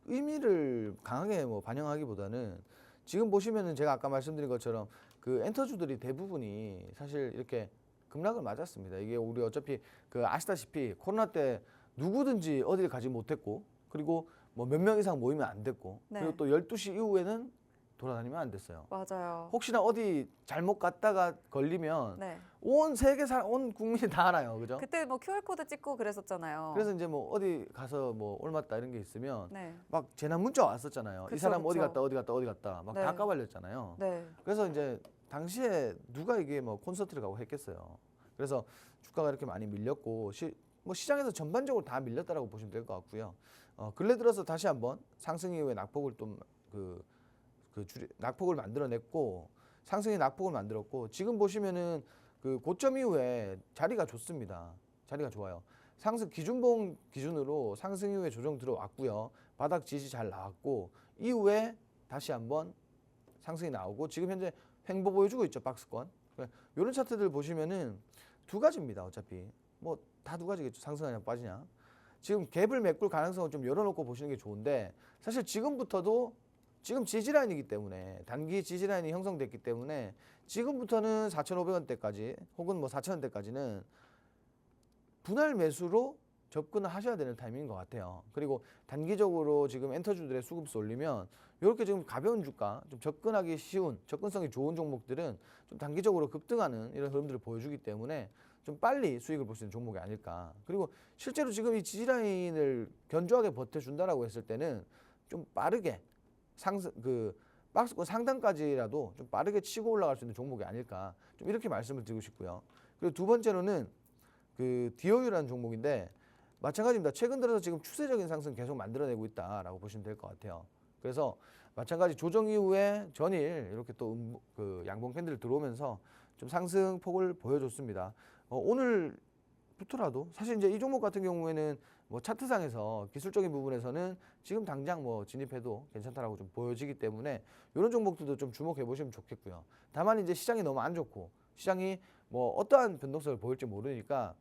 의미를 강하게 뭐 반영하기보다는 지금 보시면은 제가 아까 말씀드린 것처럼 그 엔터주들이 대부분이 사실 이렇게 급락을 맞았습니다. 이게 우리 어차피 그 아시다시피 코로나 때 누구든지 어디를 가지 못했고 그리고 뭐 몇 명 이상 모이면 안 됐고
네.
그리고 또 12시 이후에는 돌아다니면 안 됐어요.
맞아요.
혹시나 어디 잘못 갔다가 걸리면
네.
온 세계 사람, 온 국민이 다 알아요. 그죠?
그때 뭐 QR코드 찍고 그랬었잖아요.
그래서 이제 뭐 어디 가서 뭐 옮았다 이런 게 있으면
네.
막 재난 문자 왔었잖아요. 이
그쵸,
사람 어디
그쵸.
갔다 어디 갔다 어디 갔다 막
네.
다 까발렸잖아요.
네.
그래서 이제 당시에 누가 이게 뭐 콘서트를 가고 했겠어요. 그래서 주가가 이렇게 많이 밀렸고 뭐 시장에서 전반적으로 다 밀렸다라고 보시면 될 것 같고요. 근래 들어서 다시 한번 상승 이후에 낙폭을 좀 낙폭을 만들어냈고 상승의 낙폭을 만들었고 지금 보시면은 그 고점 이후에 자리가 좋습니다. 자리가 좋아요. 상승 기준봉 기준으로 상승 이후에 조정 들어왔고요. 바닥 지지 잘 나왔고 이후에 다시 한번 상승이 나오고 지금 현재 횡보 보여주고 있죠. 박스권. 이런 차트들 보시면은 두 가지입니다. 어차피 뭐 다 두 가지겠죠. 상승하냐 빠지냐. 지금 갭을 메꿀 가능성을 좀 열어놓고 보시는 게 좋은데 사실 지금부터도 지금 지지라인이기 때문에 단기 지지라인이 형성됐기 때문에 지금부터는 4,500원대까지 혹은 뭐 4,000원대까지는 분할 매수로 접근을 하셔야 되는 타이밍인 것 같아요. 그리고 단기적으로 지금 엔터주들의 수급이 올리면 이렇게 지금 가벼운 주가 좀 접근하기 쉬운 접근성이 좋은 종목들은 좀 단기적으로 급등하는 이런 흐름들을 보여주기 때문에 좀 빨리 수익을 볼 수 있는 종목이 아닐까. 그리고 실제로 지금 이 지지라인을 견조하게 버텨준다라고 했을 때는 좀 빠르게 박스권 상단까지라도 좀 빠르게 치고 올라갈 수 있는 종목이 아닐까. 좀 이렇게 말씀을 드리고 싶고요. 그리고 두 번째로는 그 디어유라는 종목인데 마찬가지입니다. 최근 들어서 지금 추세적인 상승 계속 만들어내고 있다라고 보시면 될 것 같아요. 그래서 마찬가지 조정 이후에 전일 이렇게 또 그 양봉 캔들 들어오면서 좀 상승폭을 보여줬습니다. 오늘부터라도 사실 이제 이 종목 같은 경우에는 뭐 차트상에서 기술적인 부분에서는 지금 당장 뭐 진입해도 괜찮다라고 좀 보여지기 때문에 이런 종목들도 좀 주목해 보시면 좋겠고요. 다만 이제 시장이 너무 안 좋고 시장이 뭐 어떠한 변동성을 보일지 모르니까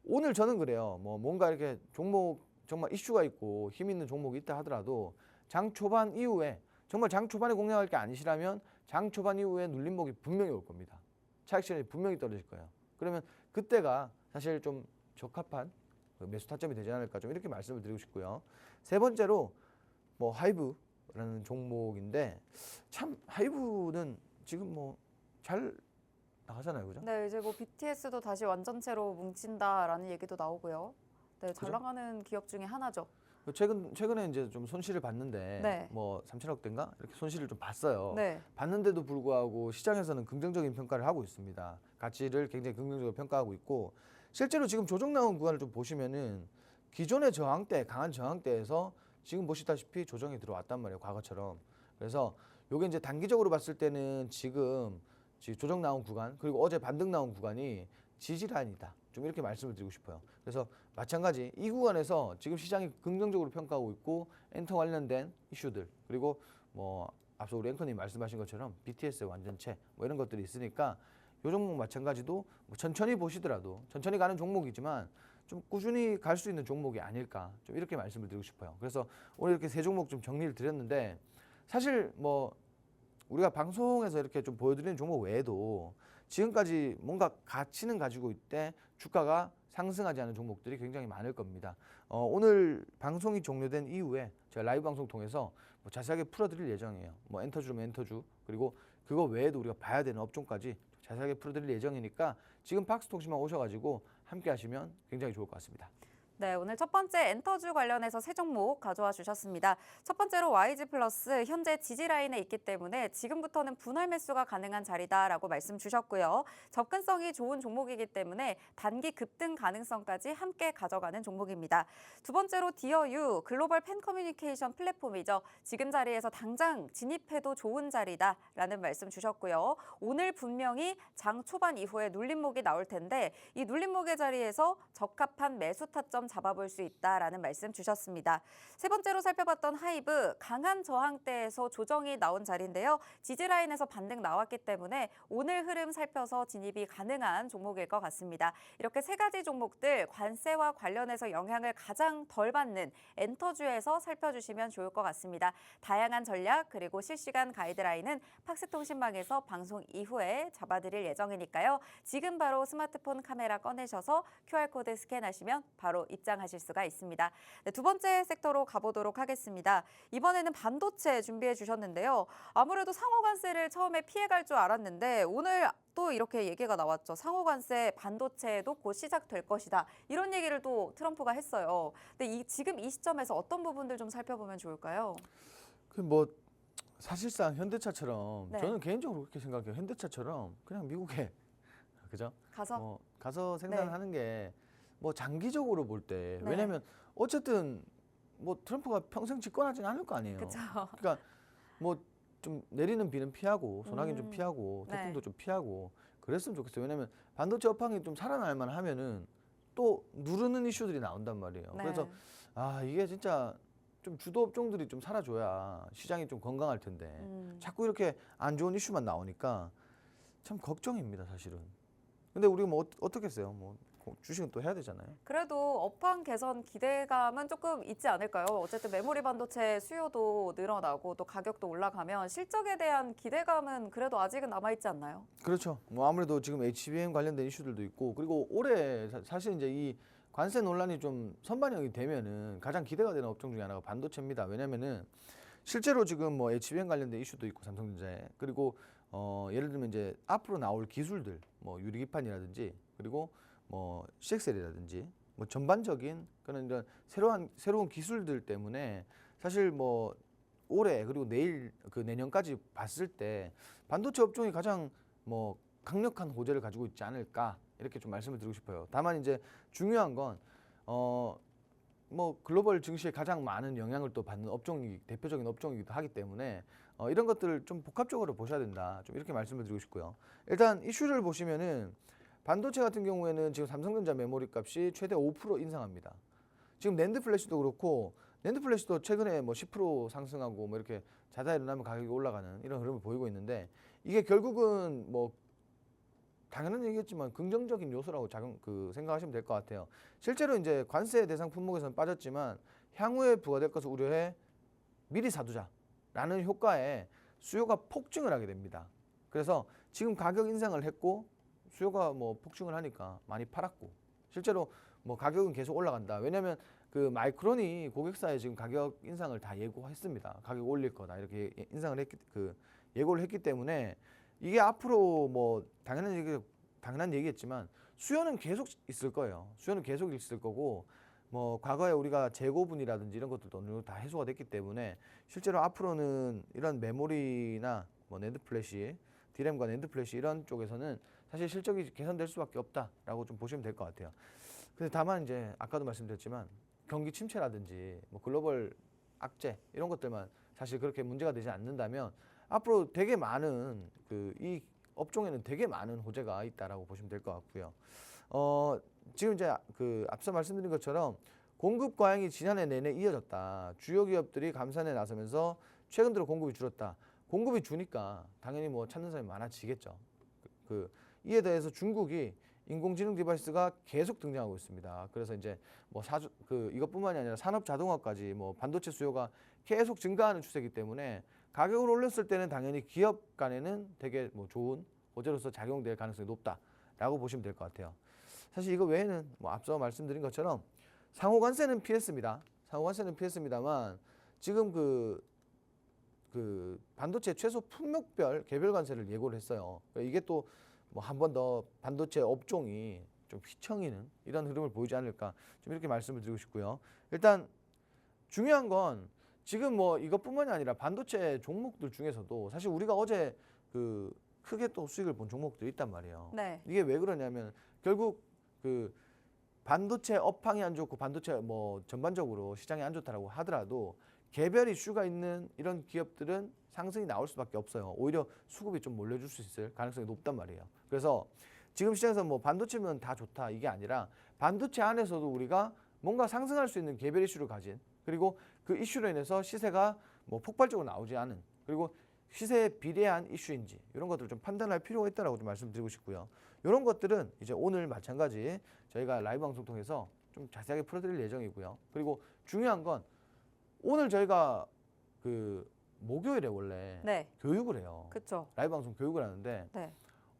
오늘 저는 그래요. 뭐 뭔가 이렇게 종목 정말 이슈가 있고 힘 있는 종목이 있다 하더라도 장 초반 이후에 정말 장 초반에 공략할 게 아니시라면 장 초반 이후에 눌림목이 분명히 올 겁니다. 차익 실현이 분명히 떨어질 거예요. 그러면 그때가 사실 좀 적합한 매수 타점이 되지 않을까 좀 이렇게 말씀을 드리고 싶고요. 세 번째로 뭐 하이브라는 종목인데 참 하이브는 지금 뭐 잘 나가잖아요, 그죠?
네, 이제 뭐 BTS도 다시 완전체로 뭉친다라는 얘기도 나오고요. 네, 잘
그죠?
나가는 기업 중에 하나죠.
최근에 이제 좀 손실을 봤는데
네.
뭐 3천억대인가 이렇게 손실을 좀 봤어요.
네.
봤는데도 불구하고 시장에서는 긍정적인 평가를 하고 있습니다. 가치를 굉장히 긍정적으로 평가하고 있고 실제로 지금 조정 나온 구간을 좀 보시면은 기존의 저항대, 강한 저항대에서 지금 보시다시피 조정이 들어왔단 말이에요, 과거처럼. 그래서 요게 이제 단기적으로 봤을 때는 지금 조정 나온 구간 그리고 어제 반등 나온 구간이 지지라인이다. 좀 이렇게 말씀을 드리고 싶어요. 그래서 마찬가지 이 구간에서 지금 시장이 긍정적으로 평가하고 있고 엔터 관련된 이슈들 그리고 뭐 앞서 우리 앵커님 말씀하신 것처럼 BTS 완전체 뭐 이런 것들이 있으니까 요 종목 마찬가지도 뭐 천천히 보시더라도 천천히 가는 종목이지만 좀 꾸준히 갈 수 있는 종목이 아닐까 좀 이렇게 말씀을 드리고 싶어요. 그래서 오늘 이렇게 세 종목 좀 정리를 드렸는데 사실 뭐 우리가 방송에서 이렇게 좀 보여드리는 종목 외에도 지금까지 뭔가 가치는 가지고 있대 주가가 상승하지 않은 종목들이 굉장히 많을 겁니다. 오늘 방송이 종료된 이후에 제가 라이브 방송 통해서 뭐 자세하게 풀어드릴 예정이에요. 뭐 엔터주면 엔터주 그리고 그거 외에도 우리가 봐야 되는 업종까지 자세하게 풀어드릴 예정이니까 지금 박스통신만 오셔가지고 함께 하시면 굉장히 좋을 것 같습니다.
네, 오늘 첫 번째 엔터주 관련해서 세 종목 가져와 주셨습니다. 첫 번째로 YG 플러스 현재 지지 라인에 있기 때문에 지금부터는 분할 매수가 가능한 자리다라고 말씀 주셨고요. 접근성이 좋은 종목이기 때문에 단기 급등 가능성까지 함께 가져가는 종목입니다. 두 번째로 디어유 글로벌 팬 커뮤니케이션 플랫폼이죠. 지금 자리에서 당장 진입해도 좋은 자리다라는 말씀 주셨고요. 오늘 분명히 장 초반 이후에 눌림목이 나올 텐데 이 눌림목의 자리에서 적합한 매수 타점 잡아볼 수 있다라는 말씀 주셨습니다. 세 번째로 살펴봤던 하이브 강한 저항대에서 조정이 나온 자리인데요. 지지라인에서 반등 나왔기 때문에 오늘 흐름 살펴서 진입이 가능한 종목일 것 같습니다. 이렇게 세 가지 종목들 관세와 관련해서 영향을 가장 덜 받는 엔터주에서 살펴주시면 좋을 것 같습니다. 다양한 전략 그리고 실시간 가이드라인은 팍스통신망에서 방송 이후에 잡아드릴 예정이니까요. 지금 바로 스마트폰 카메라 꺼내셔서 QR코드 스캔하시면 바로 입장하실 수가 있습니다. 네, 두 번째 섹터로 가보도록 하겠습니다. 이번에는 반도체 준비해 주셨는데요. 아무래도 상호관세를 처음에 피해갈 줄 알았는데 오늘 또 이렇게 얘기가 나왔죠. 상호관세 반도체도 곧 시작될 것이다. 이런 얘기를 또 트럼프가 했어요. 근데 지금 이 시점에서 어떤 부분들 좀 살펴보면 좋을까요?
그 뭐 사실상 현대차처럼
네.
저는 개인적으로 그렇게 생각해요. 현대차처럼 그냥 미국에 그죠?
가서
뭐 가서 생산하는 게 뭐 장기적으로 볼 때
네.
왜냐하면 어쨌든 뭐 트럼프가 평생 집권하지는 않을 거 아니에요.
그렇죠.
그러니까 뭐 좀 내리는 비는 피하고 소나기는 좀
음.
피하고
네.
태풍도 좀 피하고 그랬으면 좋겠어요. 왜냐하면 반도체 업황이 좀 살아날 만하면은 또 누르는 이슈들이 나온단 말이에요.
네.
그래서 이게 진짜 좀 주도 업종들이 좀 살아줘야 시장이 좀 건강할 텐데 자꾸 이렇게 안 좋은 이슈만 나오니까 참 걱정입니다, 사실은. 근데 우리가 뭐 어떻게 했어요? 뭐 주식은 또 해야 되잖아요.
그래도 업황 개선 기대감은 조금 있지 않을까요? 어쨌든 메모리 반도체 수요도 늘어나고 또 가격도 올라가면 실적에 대한 기대감은 그래도 아직은 남아있지 않나요?
그렇죠. 뭐 아무래도 지금 HBM 관련된 이슈들도 있고 그리고 올해 사실 이제 이 관세 논란이 좀 선반영이 되면은 가장 기대가 되는 업종 중에 하나가 반도체입니다. 왜냐면은 실제로 지금 뭐 HBM 관련된 이슈도 있고 삼성전자에 그리고 예를 들면 이제 앞으로 나올 기술들 뭐 유리기판이라든지 그리고 뭐 CXL이라든지 뭐 전반적인 그런 이런 새로운 기술들 때문에 사실 뭐 올해 그리고 내년까지 봤을 때 반도체 업종이 가장 뭐 강력한 호재를 가지고 있지 않을까 이렇게 좀 말씀을 드리고 싶어요. 다만 이제 중요한 건 뭐 글로벌 증시에 가장 많은 영향을 또 받는 업종이 대표적인 업종이기도 하기 때문에 이런 것들을 좀 복합적으로 보셔야 된다. 좀 이렇게 말씀을 드리고 싶고요. 일단 이슈를 보시면은 반도체 같은 경우에는 지금 삼성전자 메모리 값이 최대 5% 인상합니다. 지금 낸드 플래시도 그렇고 낸드 플래시도 최근에 뭐 10% 상승하고 뭐 이렇게 자다 일어나면 가격이 올라가는 이런 흐름을 보이고 있는데 이게 결국은 뭐 당연한 얘기겠지만 긍정적인 요소라고 생각하시면 될 것 같아요. 실제로 이제 관세 대상 품목에서는 빠졌지만 향후에 부과될 것을 우려해 미리 사두자라는 효과에 수요가 폭증을 하게 됩니다. 그래서 지금 가격 인상을 했고 수요가 뭐 폭증을 하니까 많이 팔았고 실제로 뭐 가격은 계속 올라간다. 왜냐하면 그 마이크론이 고객사에 지금 가격 인상을 다 예고했습니다. 가격 올릴 거다 이렇게 인상을 예고를 했기 때문에 이게 앞으로 뭐 당연한 얘기겠지만 수요는 계속 있을 거예요. 수요는 계속 있을 거고 뭐 과거에 우리가 재고분이라든지 이런 것들도 어느 정도 다 해소가 됐기 때문에 실제로 앞으로는 이런 메모리나 뭐 낸드 플래시, 디램과 낸드 플래시 이런 쪽에서는 사실 실적이 개선될 수밖에 없다라고 좀 보시면 될 것 같아요. 근데 다만 이제 아까도 말씀드렸지만 경기 침체라든지 뭐 글로벌 악재 이런 것들만 사실 그렇게 문제가 되지 않는다면 앞으로 되게 많은 이 업종에는 되게 많은 호재가 있다라고 보시면 될 것 같고요. 지금 이제 앞서 말씀드린 것처럼 공급 과잉이 지난해 내내 이어졌다. 주요 기업들이 감산에 나서면서 최근 들어 공급이 줄었다. 공급이 주니까 당연히 뭐 찾는 사람이 많아지겠죠. 이에 대해서 중국이 인공지능 디바이스가 계속 등장하고 있습니다. 그래서 이제 뭐 이것뿐만이 아니라 산업 자동화까지 뭐 반도체 수요가 계속 증가하는 추세이기 때문에 가격을 올렸을 때는 당연히 기업 간에는 되게 뭐 좋은 호재로서 작용될 가능성이 높다라고 보시면 될 것 같아요. 사실 이거 외에는 뭐 앞서 말씀드린 것처럼 상호관세는 피했습니다. 상호관세는 피했습니다만 지금 반도체 최소 품목별 개별 관세를 예고를 했어요. 이게 또 뭐 한 번 더 반도체 업종이 좀 휘청이는 이런 흐름을 보이지 않을까 좀 이렇게 말씀을 드리고 싶고요. 일단 중요한 건 지금 뭐 이것뿐만이 아니라 반도체 종목들 중에서도 사실 우리가 어제 크게 또 수익을 본 종목들이 있단 말이에요.
네.
이게 왜 그러냐면 결국 반도체 업황이 안 좋고 반도체 뭐 전반적으로 시장이 안 좋다라고 하더라도 개별 이슈가 있는 이런 기업들은 상승이 나올 수밖에 없어요. 오히려 수급이 좀 몰려줄 수 있을 가능성이 높단 말이에요. 그래서 지금 시장에서 뭐 반도체면 다 좋다 이게 아니라 반도체 안에서도 우리가 뭔가 상승할 수 있는 개별 이슈를 가진 그리고 그 이슈로 인해서 시세가 뭐 폭발적으로 나오지 않은 그리고 시세에 비례한 이슈인지 이런 것들을 좀 판단할 필요가 있다라고 좀 말씀드리고 싶고요. 이런 것들은 이제 오늘 마찬가지 저희가 라이브 방송 통해서 좀 자세하게 풀어드릴 예정이고요. 그리고 중요한 건 오늘 저희가 목요일에 원래
네.
교육을 해요.
그렇죠.
라이브 방송 교육을 하는데
네.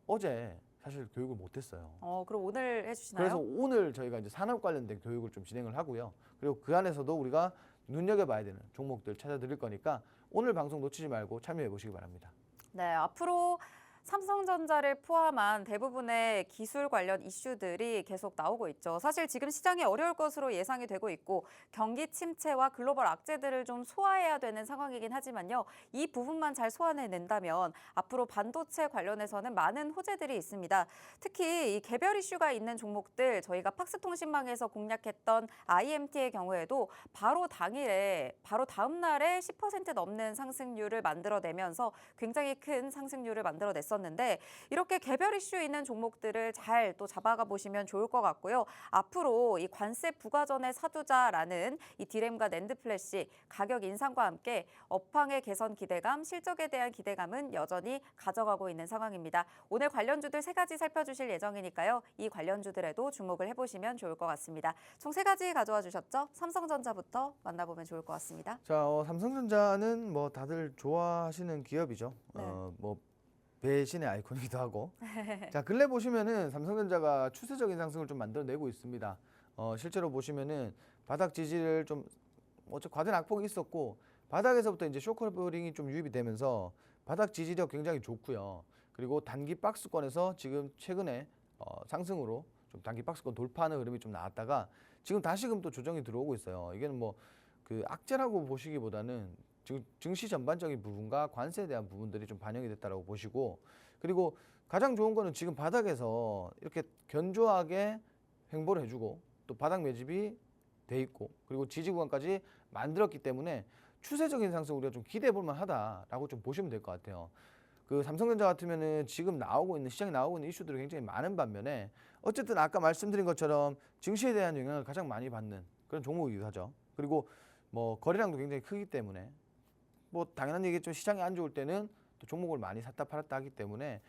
어제 사실 교육을 못했어요.
그럼 오늘 해주시나요?
그래서 오늘 저희가 이제 산업 관련된 교육을 좀 진행을 하고요. 그리고 그 안에서도 우리가 눈여겨봐야 되는 종목들 찾아드릴 거니까 오늘 방송 놓치지 말고 참여해 보시기 바랍니다.
네, 앞으로 삼성전자를 포함한 대부분의 기술 관련 이슈들이 계속 나오고 있죠. 사실 지금 시장이 어려울 것으로 예상이 되고 있고 경기 침체와 글로벌 악재들을 좀 소화해야 되는 상황이긴 하지만요. 이 부분만 잘 소화해낸다면 앞으로 반도체 관련해서는 많은 호재들이 있습니다. 특히 이 개별 이슈가 있는 종목들 저희가 팍스통신망에서 공략했던 IMT의 경우에도 바로 다음 날에 10% 넘는 상승률을 만들어내면서 굉장히 큰 상승률을 만들어냈습니다. 었는데 이렇게 개별 이슈 있는 종목들을 잘 또 잡아가 보시면 좋을 것 같고요. 앞으로 이 관세 부과 전에 사두자라는 이 디램과 낸드 플래시 가격 인상과 함께 업황의 개선 기대감, 실적에 대한 기대감은 여전히 가져가고 있는 상황입니다. 오늘 관련주들 3가지 살펴주실 예정이니까요. 이 관련주들에도 주목을 해보시면 좋을 것 같습니다. 총 3가지 가져와 주셨죠? 삼성전자부터 만나보면 좋을 것 같습니다.
자, 삼성전자는 뭐 다들 좋아하시는 기업이죠.
네.
뭐 배신의 아이콘이기도 하고. 자, 근래 보시면은 삼성전자가 추세적인 상승을 좀 만들어내고 있습니다. 실제로 보시면은 바닥 지지를 좀 과대 낙폭이 있었고 바닥에서부터 이제 쇼커버링이 좀 유입이 되면서 바닥 지지력 굉장히 좋고요. 그리고 단기 박스권에서 지금 최근에 상승으로 좀 단기 박스권 돌파하는 흐름이 좀 나왔다가 지금 다시금 또 조정이 들어오고 있어요. 이게는 뭐 악재라고 보시기보다는 증시 전반적인 부분과 관세에 대한 부분들이 좀 반영이 됐다라고 보시고 그리고 가장 좋은 거는 지금 바닥에서 이렇게 견조하게 횡보를 해주고 또 바닥 매집이 돼 있고 그리고 지지 구간까지 만들었기 때문에 추세적인 상승 우리가 좀 기대해 볼 만하다라고 좀 보시면 될 것 같아요. 그 삼성전자 같으면은 지금 나오고 있는 시장에 나오고 있는 이슈들이 굉장히 많은 반면에 어쨌든 아까 말씀드린 것처럼 증시에 대한 영향을 가장 많이 받는 그런 종목이기도 하죠. 그리고 뭐 거래량도 굉장히 크기 때문에 뭐 당연한 얘기겠죠. 시장이 안 좋을 때는 또 종목을 많이 샀다 팔았다 하기 때문에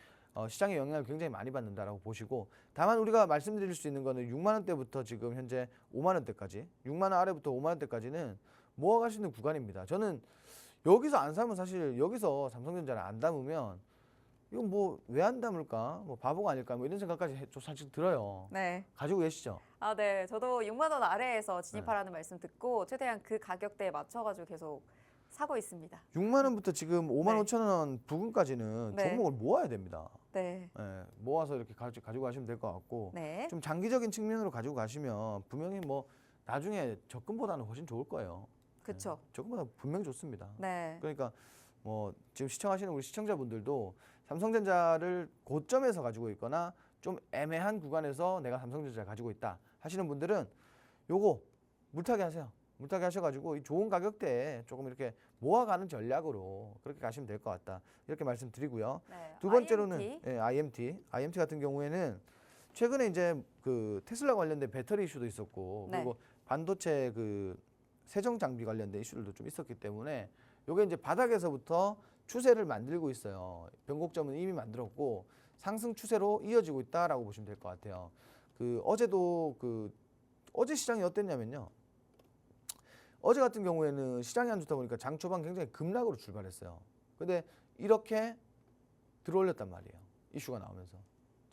시장의 영향을 굉장히 많이 받는다라고 보시고 다만 우리가 말씀드릴 수 있는 거는 6만 원대부터 지금 현재 5만 원대까지 6만 원 아래부터 5만 원대까지는 모아갈 수 있는 구간입니다. 저는 여기서 안 사면 사실 여기서 삼성전자를 안 담으면 이건 뭐 왜 안 담을까? 뭐 바보가 아닐까? 뭐 이런 생각까지 좀 사실 들어요.
네.
가지고 계시죠?
아, 네. 저도 6만 원 아래에서 진입하라는 말씀 듣고 최대한 그 가격대에 맞춰가지고 계속 사고 있습니다.
6만 원부터 지금 5만
네.
5천 원 부근까지는
네.
종목을 모아야 됩니다.
네.
예, 모아서 이렇게 가지고 가시면 될 것 같고
네.
좀 장기적인 측면으로 가지고 가시면 분명히 뭐 나중에 적금보다는 훨씬 좋을 거예요.
그렇죠.
적금보다 분명히 좋습니다.
네.
그러니까 뭐 지금 시청하시는 우리 시청자분들도 삼성전자를 고점에서 가지고 있거나 좀 애매한 구간에서 내가 삼성전자를 가지고 있다 하시는 분들은 요거 물타기 하세요. 물타기 하셔가지고 이 좋은 가격대에 조금 이렇게 모아가는 전략으로 그렇게 가시면 될 것 같다. 이렇게 말씀드리고요.
네.
두 번째로는
IMT.
IMT 같은 경우에는 최근에 이제 그 테슬라 관련된 배터리 이슈도 있었고
네.
그리고 반도체 그 세정 장비 관련된 이슈들도 좀 있었기 때문에 요게 이제 바닥에서부터 추세를 만들고 있어요. 변곡점은 이미 만들었고 상승 추세로 이어지고 있다라고 보시면 될 것 같아요. 그 어제도 어제 시장이 어땠냐면요. 어제 같은 경우에는 시장이 안 좋다 보니까 장 초반 굉장히 급락으로 출발했어요. 근데 이렇게 들어올렸단 말이에요. 이슈가 나오면서.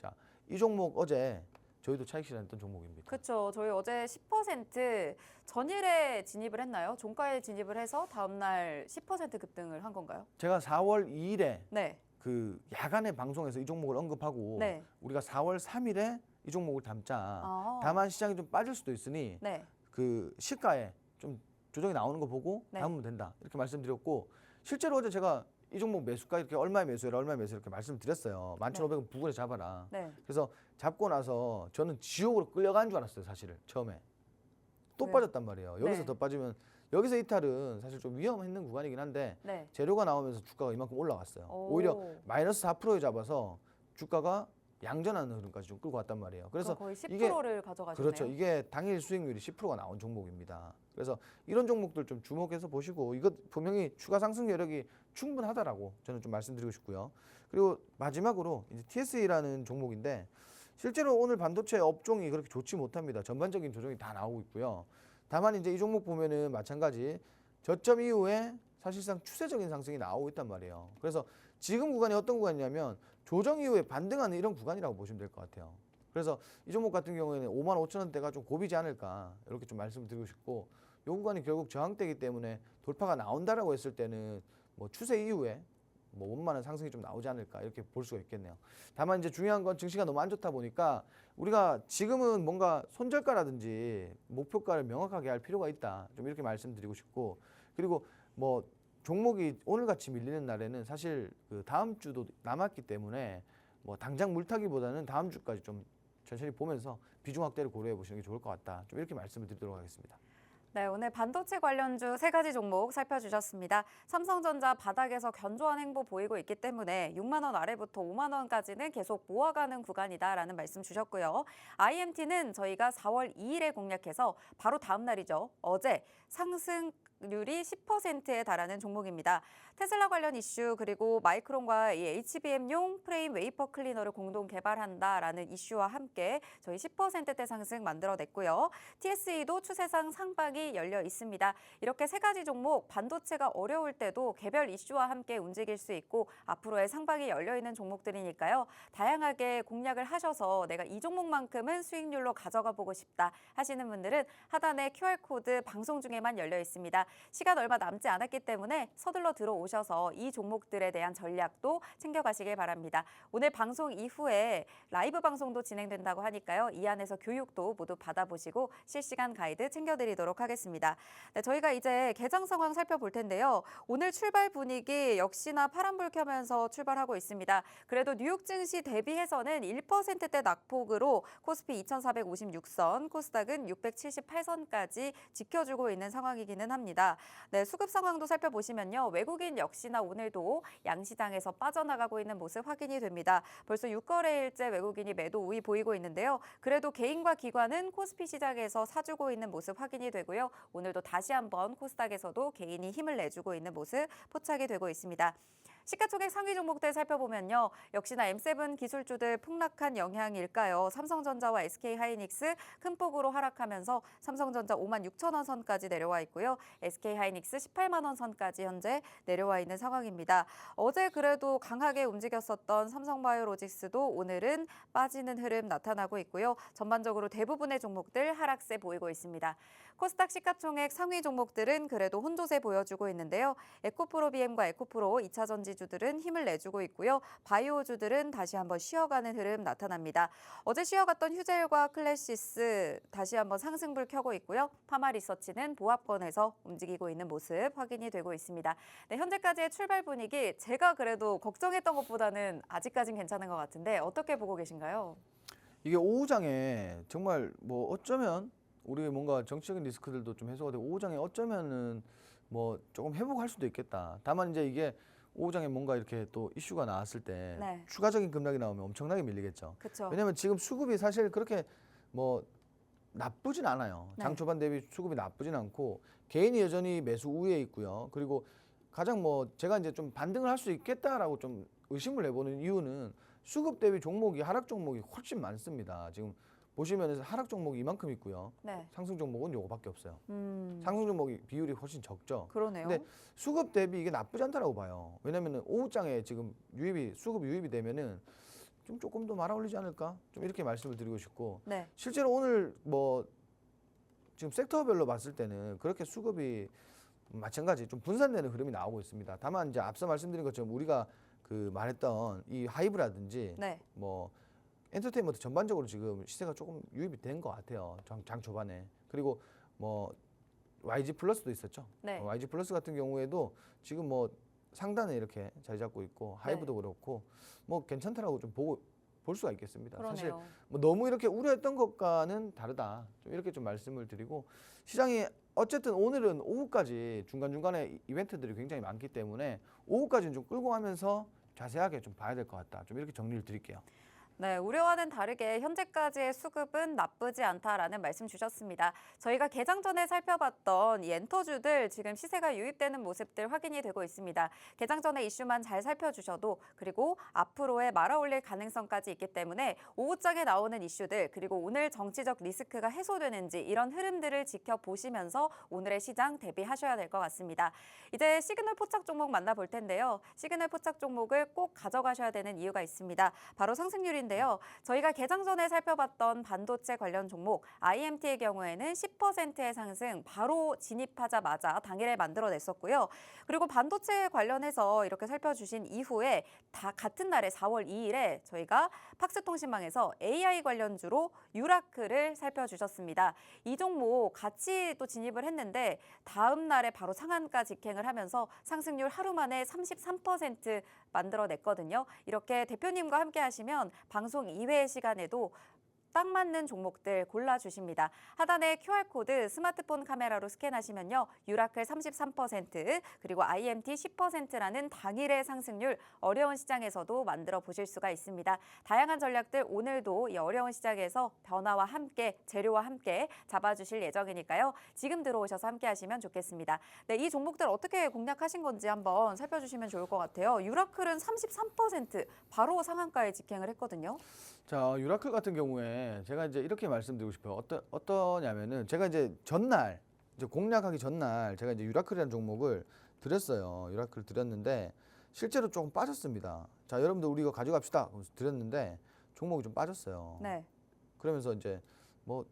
자, 이 종목 어제 저희도 차익 실현했던 종목입니다.
그렇죠. 저희 어제 10% 전일에 진입을 했나요? 종가에 진입을 해서 다음날 10% 급등을 한 건가요?
제가 4월 2일에
네.
그 야간에 방송에서 이 종목을 언급하고
네.
우리가 4월 3일에 이 종목을 담자.
아.
다만 시장이 좀 빠질 수도 있으니
네.
그 시가에 좀 조정이 나오는 거 보고
네.
담으면 된다. 이렇게 말씀드렸고 실제로 어제 제가 이 종목 매수가 이렇게 얼마에 매수해라 얼마에 매수해라 이렇게 말씀드렸어요. 11,500원 부근에 잡아라.
네.
그래서 잡고 나서 저는 지옥으로 끌려간 줄 알았어요. 사실은 처음에. 또
네.
빠졌단 말이에요. 여기서
네.
더 빠지면 여기서 이탈은 사실 좀 위험했는 구간이긴 한데
네.
재료가 나오면서 주가가 이만큼 올라갔어요.
오.
오히려 마이너스 4%에 잡아서 주가가 양전하는 흐름까지 좀 끌고 왔단 말이에요. 그래서
거의
이게
10%를 가져가셨네요.
그렇죠. 이게 당일 수익률이 10%가 나온 종목입니다. 그래서 이런 종목들 좀 주목해서 보시고 이것 분명히 추가 상승 여력이 충분하다라고 저는 좀 말씀드리고 싶고요. 그리고 마지막으로 이제 TSE라는 종목인데 실제로 오늘 반도체 업종이 그렇게 좋지 못합니다. 전반적인 조정이 다 나오고 있고요. 다만 이제 이 종목 보면은 마찬가지 저점 이후에 사실상 추세적인 상승이 나오고 있단 말이에요. 그래서 지금 구간이 어떤 구간이냐면 조정 이후에 반등하는 이런 구간이라고 보시면 될 것 같아요. 그래서 이 종목 같은 경우에는 5만 5천 원대가 좀 고비지 않을까 이렇게 좀 말씀드리고 싶고 이 구간이 결국 저항대이기 때문에 돌파가 나온다라고 했을 때는 뭐 추세 이후에 뭐 원만한 상승이 좀 나오지 않을까 이렇게 볼 수가 있겠네요. 다만 이제 중요한 건 증시가 너무 안 좋다 보니까 우리가 지금은 뭔가 손절가라든지 목표가를 명확하게 할 필요가 있다. 좀 이렇게 말씀드리고 싶고 그리고 뭐 종목이 오늘같이 밀리는 날에는 사실 그 다음 주도 남았기 때문에 뭐 당장 물타기보다는 다음 주까지 좀 천천히 보면서 비중 확대를 고려해 보시는 게 좋을 것 같다. 좀 이렇게 말씀을 드리도록 하겠습니다.
네, 오늘 반도체 관련주 3가지 종목 살펴주셨습니다. 삼성전자 바닥에서 견조한 행보 보이고 있기 때문에 6만 원 아래부터 5만 원까지는 계속 모아가는 구간이다라는 말씀 주셨고요. IMT는 저희가 4월 2일에 공략해서 바로 다음 날이죠. 어제 상승률이 10%에 달하는 종목입니다. 테슬라 관련 이슈 그리고 마이크론과 이 HBM용 프레임 웨이퍼 클리너를 공동 개발한다라는 이슈와 함께 저희 10%대 상승 만들어냈고요. TSE도 추세상 상방이 열려 있습니다. 이렇게 3가지 종목 반도체가 어려울 때도 개별 이슈와 함께 움직일 수 있고 앞으로의 상방이 열려 있는 종목들이니까요. 다양하게 공략을 하셔서 내가 이 종목만큼은 수익률로 가져가 보고 싶다 하시는 분들은 하단에 QR코드 방송 중에만 열려 있습니다. 시간 얼마 남지 않았기 때문에 서둘러 들어오셔서 이 종목들에 대한 전략도 챙겨가시길 바랍니다. 오늘 방송 이후에 라이브 방송도 진행된다고 하니까요. 이 안에서 교육도 모두 받아보시고 실시간 가이드 챙겨드리도록 하겠습니다. 하겠습니다. 네, 저희가 이제 개장 상황 살펴볼 텐데요. 오늘 출발 분위기 역시나 파란불 켜면서 출발하고 있습니다. 그래도 뉴욕 증시 대비해서는 1%대 낙폭으로 코스피 2,456선, 코스닥은 678선까지 지켜주고 있는 상황이기는 합니다. 네, 수급 상황도 살펴보시면요. 외국인 역시나 오늘도 양시장에서 빠져나가고 있는 모습 확인이 됩니다. 벌써 6거래일째 외국인이 매도 우위 보이고 있는데요. 그래도 개인과 기관은 코스피 시장에서 사주고 있는 모습 확인이 되고요. 오늘도 다시 한번 코스닥에서도 개인이 힘을 내주고 있는 모습 포착이 되고 있습니다. 시가총액 상위 종목들 살펴보면요. 역시나 M7 기술주들 폭락한 영향일까요? 삼성전자와 SK하이닉스 큰 폭으로 하락하면서 삼성전자 56,000원 선까지 내려와 있고요. SK하이닉스 18만 원 선까지 현재 내려와 있는 상황입니다. 어제 그래도 강하게 움직였었던 삼성바이오로직스도 오늘은 빠지는 흐름 나타나고 있고요. 전반적으로 대부분의 종목들 하락세 보이고 있습니다. 코스닥 시가총액 상위 종목들은 그래도 혼조세 보여주고 있는데요. 에코프로비엠과 에코프로 2차 전지주들은 힘을 내주고 있고요. 바이오주들은 다시 한번 쉬어가는 흐름 나타납니다. 어제 쉬어갔던 휴젤과 클래시스 다시 한번 상승불 켜고 있고요. 파마리서치는 보합권에서 움직이고 있는 모습 확인이 되고 있습니다. 네, 현재까지의 출발 분위기 제가 그래도 걱정했던 것보다는 아직까진 괜찮은 것 같은데 어떻게 보고 계신가요?
이게 오후장에 정말 뭐 어쩌면 우리 뭔가 정치적인 리스크들도 좀 해소가 되고 오후장에 어쩌면은 뭐 조금 회복할 수도 있겠다. 다만 이제 이게 오후장에 뭔가 이렇게 또 이슈가 나왔을 때
네.
추가적인 급락이 나오면 엄청나게 밀리겠죠.
그렇죠.
왜냐하면 지금 수급이 사실 그렇게 뭐 나쁘진 않아요. 장
네.
초반 대비 수급이 나쁘진 않고 개인이 여전히 매수 우위에 있고요. 그리고 가장 뭐 제가 이제 좀 반등을 할 수 있겠다라고 좀 의심을 해보는 이유는 수급 대비 종목이 하락 종목이 훨씬 많습니다. 지금 보시면 하락 종목이 이만큼 있고요.
네.
상승 종목은 요거밖에 없어요. 상승 종목이 비율이 훨씬 적죠.
그러네요.
근데 수급 대비 이게 나쁘지 않다라고 봐요. 왜냐면은 오후장에 지금 수급 유입이 되면은 좀 조금 더 말아 올리지 않을까? 좀 이렇게 말씀을 드리고 싶고
네.
실제로 오늘 뭐 지금 섹터별로 봤을 때는 그렇게 수급이 마찬가지 좀 분산되는 흐름이 나오고 있습니다. 다만 이제 앞서 말씀드린 것처럼 우리가 그 말했던 이 하이브라든지
네.
뭐 엔터테인먼트 전반적으로 지금 시세가 조금 유입이 된 것 같아요. 장 초반에. 그리고 뭐 YG 플러스도 있었죠.
네.
YG 플러스 같은 경우에도 지금 뭐 상단에 이렇게 자리 잡고 있고 하이브도 그렇고 뭐 괜찮다라고 좀 볼 수가 있겠습니다. 사실
그러네요.
뭐 너무 이렇게 우려했던 것과는 다르다. 좀 이렇게 좀 말씀을 드리고 시장이 어쨌든 오늘은 오후까지 중간중간에 이벤트들이 굉장히 많기 때문에 오후까지는 좀 끌고 가면서 자세하게 좀 봐야 될 것 같다. 좀 이렇게 정리를 드릴게요.
네, 우려와는 다르게 현재까지의 수급은 나쁘지 않다라는 말씀 주셨습니다. 저희가 개장 전에 살펴봤던 이 엔터주들 지금 시세가 유입되는 모습들 확인이 되고 있습니다. 개장 전에 이슈만 잘 살펴주셔도 그리고 앞으로의 말아올릴 가능성까지 있기 때문에 오후장에 나오는 이슈들 그리고 오늘 정치적 리스크가 해소되는지 이런 흐름들을 지켜보시면서 오늘의 시장 대비하셔야 될 것 같습니다. 이제 시그널 포착 종목 만나볼 텐데요. 시그널 포착 종목을 꼭 가져가셔야 되는 이유가 있습니다. 바로 상승률인데요. 저희가 개장 전에 살펴봤던 반도체 관련 종목 IMT의 경우에는 10%의 상승 바로 진입하자마자 당일에 만들어냈었고요. 그리고 반도체 관련해서 이렇게 살펴주신 이후에 다 같은 날에 4월 2일에 저희가 팍스통신망에서 AI 관련주로 유라크를 살펴주셨습니다. 이 종목 같이 또 진입을 했는데 다음 날에 바로 상한가 직행을 하면서 상승률 하루 만에 33% 만들어냈거든요. 이렇게 대표님과 함께 하시면 방송 이외의 시간에도 딱 맞는 종목들 골라주십니다. 하단에 QR코드 스마트폰 카메라로 스캔하시면요. 유라클 33% 그리고 IMT 10%라는 당일의 상승률 어려운 시장에서도 만들어 보실 수가 있습니다. 다양한 전략들 오늘도 이 어려운 시장에서 변화와 함께 재료와 함께 잡아주실 예정이니까요. 지금 들어오셔서 함께 하시면 좋겠습니다. 네, 이 종목들 어떻게 공략하신 건지 한번 살펴주시면 좋을 것 같아요. 유라클은 33% 바로 상한가에 직행을 했거든요.
자, 유라클 같은 경우에 제가 이제 이렇게 말씀드리고 싶어요. 어떠냐면은 제가 이제 전날 이제 공략하기 전날 제가 이제 유라클이라는 종목을 드렸어요. 유라클 드렸는데 실제로 조금 빠졌습니다. 자, 여러분들 우리 이거 가져갑시다. 그래서 드렸는데 종목이 좀 빠졌어요.
네.
그러면서 이제 뭐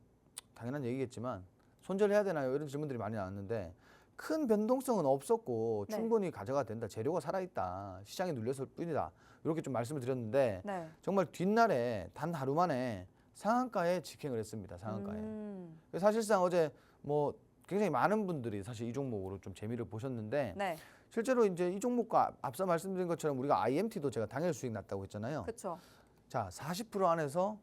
당연한 얘기겠지만 손절해야 되나요? 이런 질문들이 많이 나왔는데 큰 변동성은 없었고
네.
충분히 가져가 된다. 재료가 살아있다. 시장에 눌렸을 뿐이다. 이렇게 좀 말씀을 드렸는데
네.
정말 뒷날에 단 하루 만에 상한가에 직행을 했습니다. 상한가에. 사실상 어제 뭐 굉장히 많은 분들이 사실 이 종목으로 좀 재미를 보셨는데
네,
실제로 이제 이 종목과 앞서 말씀드린 것처럼 우리가 IMT도 제가 당일 수익 났다고 했잖아요.
그렇죠.
자, 40% 안에서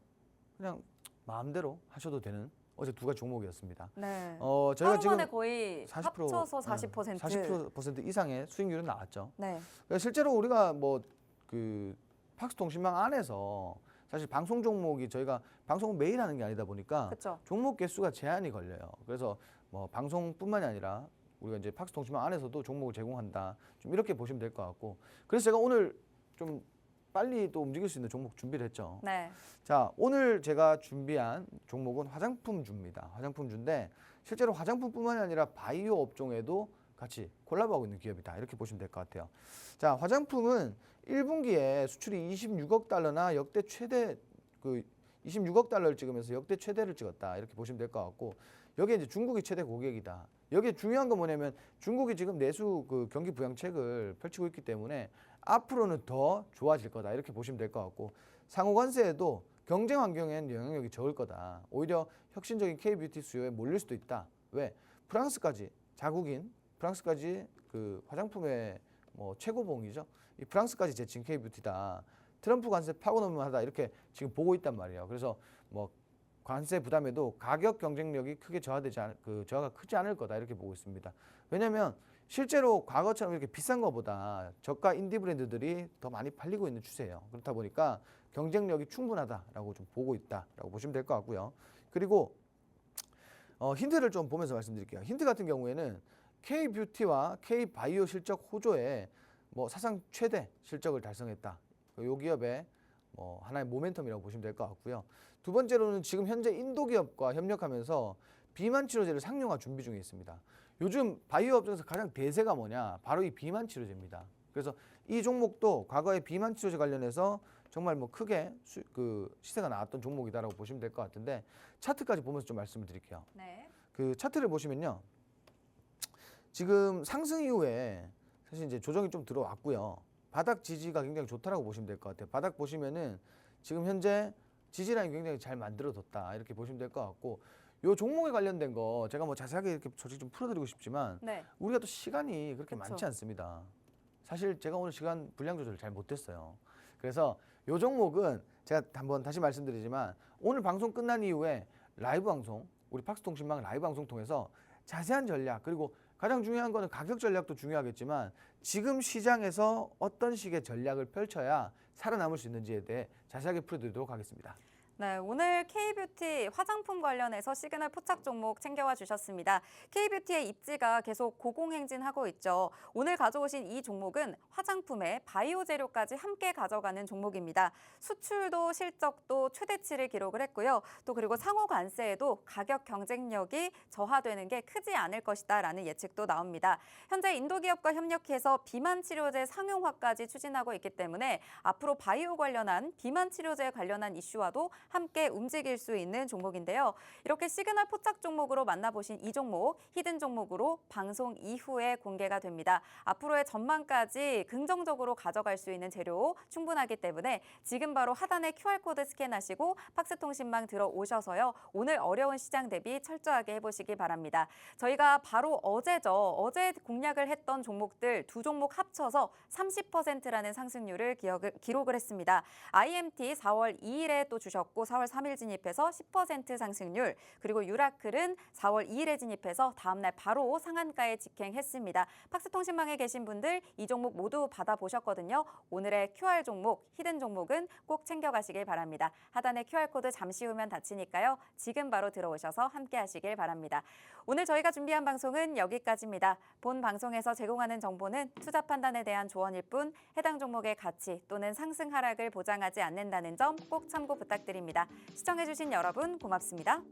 그냥 마음대로 하셔도 되는 어제 두 가지 종목이었습니다.
네.
저희가
하루
지금
만에 거의
40%
합쳐서 40%.
40% 이상의 수익률은 나왔죠.
네,
그러니까 실제로 우리가 뭐 그 팍스통신망 안에서 사실 방송 종목이 저희가 방송을 매일 하는 게 아니다 보니까
그렇죠.
종목 개수가 제한이 걸려요. 그래서 뭐 방송뿐만이 아니라 우리가 이제 팍스통신망 안에서도 종목을 제공한다. 좀 이렇게 보시면 될 것 같고. 그래서 제가 오늘 좀 빨리 또 움직일 수 있는 종목 준비를 했죠.
네,
자, 오늘 제가 준비한 종목은 화장품주입니다. 화장품주인데 실제로 화장품뿐만이 아니라 바이오 업종에도 같이 콜라보하고 있는 기업이다. 이렇게 보시면 될 것 같아요. 자, 화장품은 1분기에 수출이 26억 달러나 역대 최대 26억 달러를 찍으면서 역대 최대를 찍었다. 이렇게 보시면 될 것 같고 여기에 이제 중국이 최대 고객이다. 여기에 중요한 건 뭐냐면 중국이 지금 내수 그 경기 부양책을 펼치고 있기 때문에 앞으로는 더 좋아질 거다. 이렇게 보시면 될 것 같고 상호 관세에도 경쟁 환경엔 영향력이 적을 거다. 오히려 혁신적인 K뷰티 수요에 몰릴 수도 있다. 왜? 프랑스까지 자국인 프랑스까지 그 화장품의 뭐 최고봉이죠. 이 프랑스까지 제친 K뷰티다. 트럼프 관세 파고넘을 하다 이렇게 지금 보고 있단 말이에요. 그래서 뭐 관세 부담에도 가격 경쟁력이 크게 저하가 크지 않을 거다 이렇게 보고 있습니다. 왜냐하면 실제로 과거처럼 이렇게 비싼 것보다 저가 인디 브랜드들이 더 많이 팔리고 있는 추세예요. 그렇다 보니까 경쟁력이 충분하다라고 좀 보고 있다라고 보시면 될 것 같고요. 그리고 힌트를 좀 보면서 말씀드릴게요. 힌트 같은 경우에는 K뷰티와 K바이오 실적 호조에 뭐 사상 최대 실적을 달성했다. 이 기업의 뭐 하나의 모멘텀이라고 보시면 될 것 같고요. 두 번째로는 지금 현재 인도 기업과 협력하면서 비만 치료제를 상용화 준비 중에 있습니다. 요즘 바이오 업종에서 가장 대세가 뭐냐? 바로 이 비만 치료제입니다. 그래서 이 종목도 과거에 비만 치료제 관련해서 정말 뭐 크게 시세가 나왔던 종목이다라고 보시면 될 것 같은데 차트까지 보면서 좀 말씀을 드릴게요.
네,
그 차트를 보시면요. 지금 상승 이후에 사실 이제 조정이 좀 들어왔고요. 바닥 지지가 굉장히 좋다라고 보시면 될 것 같아요. 바닥 보시면은 지금 현재 지지 라인 굉장히 잘 만들어뒀다 이렇게 보시면 될 것 같고 요 종목에 관련된 거 제가 뭐 자세하게 이렇게 솔직히 좀 풀어드리고 싶지만
네,
우리가 또 시간이 그렇게
그쵸.
많지 않습니다. 사실 제가 오늘 시간 분량 조절을 잘 못했어요. 그래서 요 종목은 제가 한번 다시 말씀드리지만 오늘 방송 끝난 이후에 라이브 방송 우리 팍스통신망 라이브 방송 통해서 자세한 전략 그리고 가장 중요한 거는 가격 전략도 중요하겠지만 지금 시장에서 어떤 식의 전략을 펼쳐야 살아남을 수 있는지에 대해 자세하게 풀어드리도록 하겠습니다.
네, 오늘 K뷰티 화장품 관련해서 시그널 포착 종목 챙겨와 주셨습니다. K뷰티의 입지가 계속 고공행진하고 있죠. 오늘 가져오신 이 종목은 화장품에 바이오 재료까지 함께 가져가는 종목입니다. 수출도 실적도 최대치를 기록을 했고요. 또 그리고 상호 관세에도 가격 경쟁력이 저하되는 게 크지 않을 것이다라는 예측도 나옵니다. 현재 인도 기업과 협력해서 비만 치료제 상용화까지 추진하고 있기 때문에 앞으로 바이오 관련한 비만 치료제 관련한 이슈와도 함께 움직일 수 있는 종목인데요. 이렇게 시그널 포착 종목으로 만나보신 이 종목, 히든 종목으로 방송 이후에 공개가 됩니다. 앞으로의 전망까지 긍정적으로 가져갈 수 있는 재료 충분하기 때문에 지금 바로 하단에 QR코드 스캔하시고 팍스통신망 들어오셔서요. 오늘 어려운 시장 대비 철저하게 해보시기 바랍니다. 저희가 바로 어제죠. 어제 공략을 했던 종목들 두 종목 합쳐서 30%라는 상승률을 기록을 했습니다. IMT 4월 2일에 또 주셨고 4월 3일 진입해서 10% 상승률, 그리고 유라클은 4월 2일에 진입해서 다음날 바로 상한가에 직행했습니다. 팍스통신망에 계신 분들 이 종목 모두 받아보셨거든요. 오늘의 QR 종목, 히든 종목은 꼭 챙겨가시길 바랍니다. 하단에 QR코드 잠시 후면 닫히니까요. 지금 바로 들어오셔서 함께 하시길 바랍니다. 오늘 저희가 준비한 방송은 여기까지입니다. 본 방송에서 제공하는 정보는 투자 판단에 대한 조언일 뿐 해당 종목의 가치 또는 상승 하락을 보장하지 않는다는 점 꼭 참고 부탁드립니다. 시청해주신 여러분 고맙습니다.